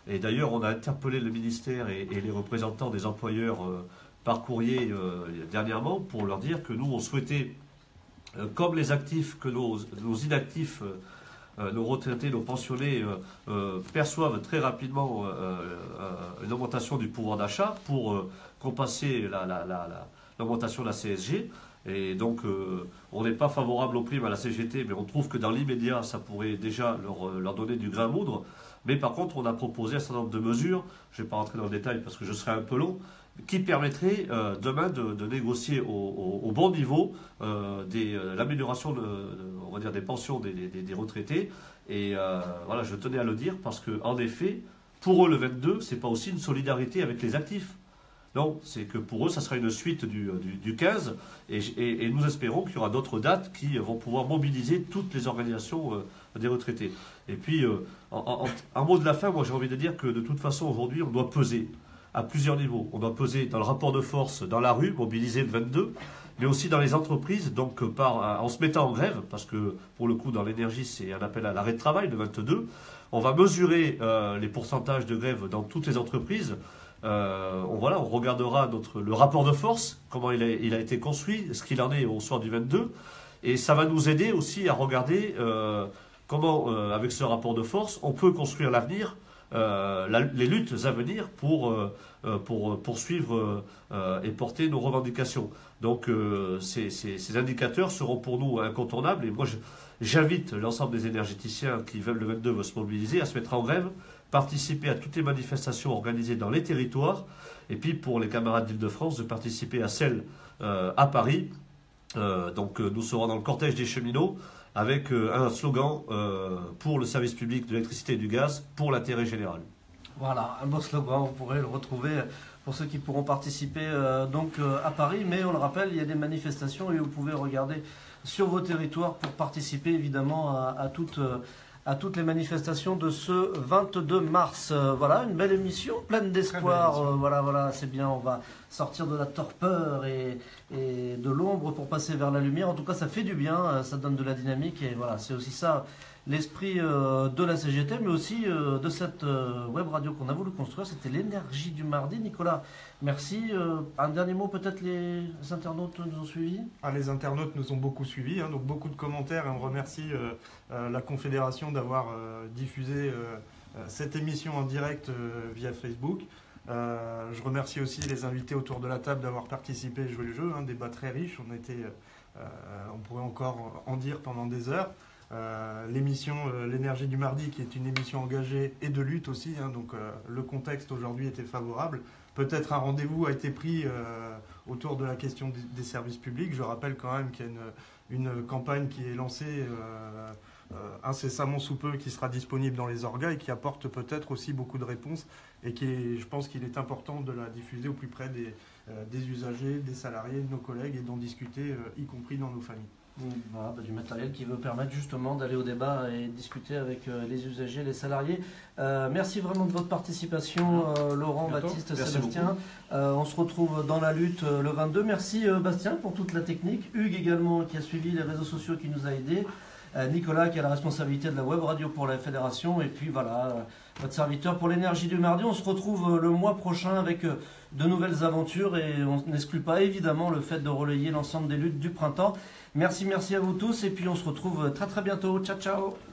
Et d'ailleurs, on a interpellé le ministère et les représentants des employeurs par courrier dernièrement pour leur dire que nous, on souhaitait, comme les actifs, que nos inactifs, nos retraités, nos pensionnés perçoivent très rapidement une augmentation du pouvoir d'achat pour compenser l'augmentation de la CSG. Et donc, on n'est pas favorable aux primes à la CGT, mais on trouve que dans l'immédiat, ça pourrait déjà leur donner du grain à moudre. Mais par contre, on a proposé un certain nombre de mesures, je ne vais pas rentrer dans le détail parce que je serai un peu long, qui permettraient demain de négocier au bon niveau l'amélioration on va dire, des pensions des retraités. Et voilà, je tenais à le dire parce qu'en effet, pour eux, le 22, ce n'est pas aussi une solidarité avec les actifs. Non, c'est que pour eux, ça sera une suite du 15, et nous espérons qu'il y aura d'autres dates qui vont pouvoir mobiliser toutes les organisations des retraités. Et puis, en mot de la fin, moi j'ai envie de dire que de toute façon, aujourd'hui, on doit peser à plusieurs niveaux. On doit peser dans le rapport de force dans la rue, mobiliser le 22, mais aussi dans les entreprises, donc en se mettant en grève, parce que pour le coup, dans l'énergie, c'est un appel à l'arrêt de travail, le 22. On va mesurer les pourcentages de grève dans toutes les entreprises. On regardera le rapport de force, comment il a été construit, ce qu'il en est au soir du 22, et ça va nous aider aussi à regarder comment, avec ce rapport de force, on peut construire l'avenir, les luttes à venir pour poursuivre et porter nos revendications. Donc ces indicateurs seront pour nous incontournables, et moi j'invite l'ensemble des énergéticiens qui veulent le 22 se mobiliser à se mettre en grève, participer à toutes les manifestations organisées dans les territoires, et puis pour les camarades d'Île-de-France de participer à celles à Paris. Donc nous serons dans le cortège des cheminots avec un slogan pour le service public de l'électricité et du gaz, pour l'intérêt général. Voilà, un beau slogan, vous pourrez le retrouver pour ceux qui pourront participer à Paris, mais on le rappelle, il y a des manifestations et vous pouvez regarder sur vos territoires pour participer évidemment à toutes les manifestations de ce 22 mars. Voilà, une belle émission, pleine d'espoir. Voilà, c'est bien, on va sortir de la torpeur et de l'ombre pour passer vers la lumière. En tout cas, ça fait du bien, ça donne de la dynamique, et voilà, c'est aussi ça l'esprit de la CGT, mais aussi de cette web radio qu'on a voulu construire. C'était l'énergie du mardi. Nicolas, merci. Un dernier mot, peut-être les internautes nous ont suivis. Les internautes nous ont beaucoup suivis, donc beaucoup de commentaires, et on remercie la Confédération d'avoir diffusé cette émission en direct via Facebook. Je remercie aussi les invités autour de la table d'avoir participé et joué le jeu, un débat très riche. On a été On pourrait encore en dire pendant des heures. L'émission L'énergie du mardi, qui est une émission engagée et de lutte aussi, hein, donc le contexte aujourd'hui était favorable. Peut-être un rendez-vous a été pris autour de la question des services publics. Je rappelle quand même qu'il y a une campagne qui est lancée incessamment sous peu, qui sera disponible dans les orgas et qui apporte peut-être aussi beaucoup de réponses et je pense qu'il est important de la diffuser au plus près des usagers, des salariés, de nos collègues et d'en discuter, y compris dans nos familles. Voilà, du matériel qui veut permettre justement d'aller au débat et discuter avec les usagers, les salariés. Merci vraiment de votre participation, Laurent, Baptiste, Sébastien. On se retrouve dans la lutte le 22. Merci Bastien pour toute la technique. Hugues également qui a suivi les réseaux sociaux, qui nous a aidés. Nicolas qui a la responsabilité de la web radio pour la fédération. Et puis voilà, votre serviteur pour l'énergie du mardi. On se retrouve le mois prochain avec de nouvelles aventures et on n'exclut pas évidemment le fait de relayer l'ensemble des luttes du printemps. Merci à vous tous et puis on se retrouve très bientôt. Ciao, ciao.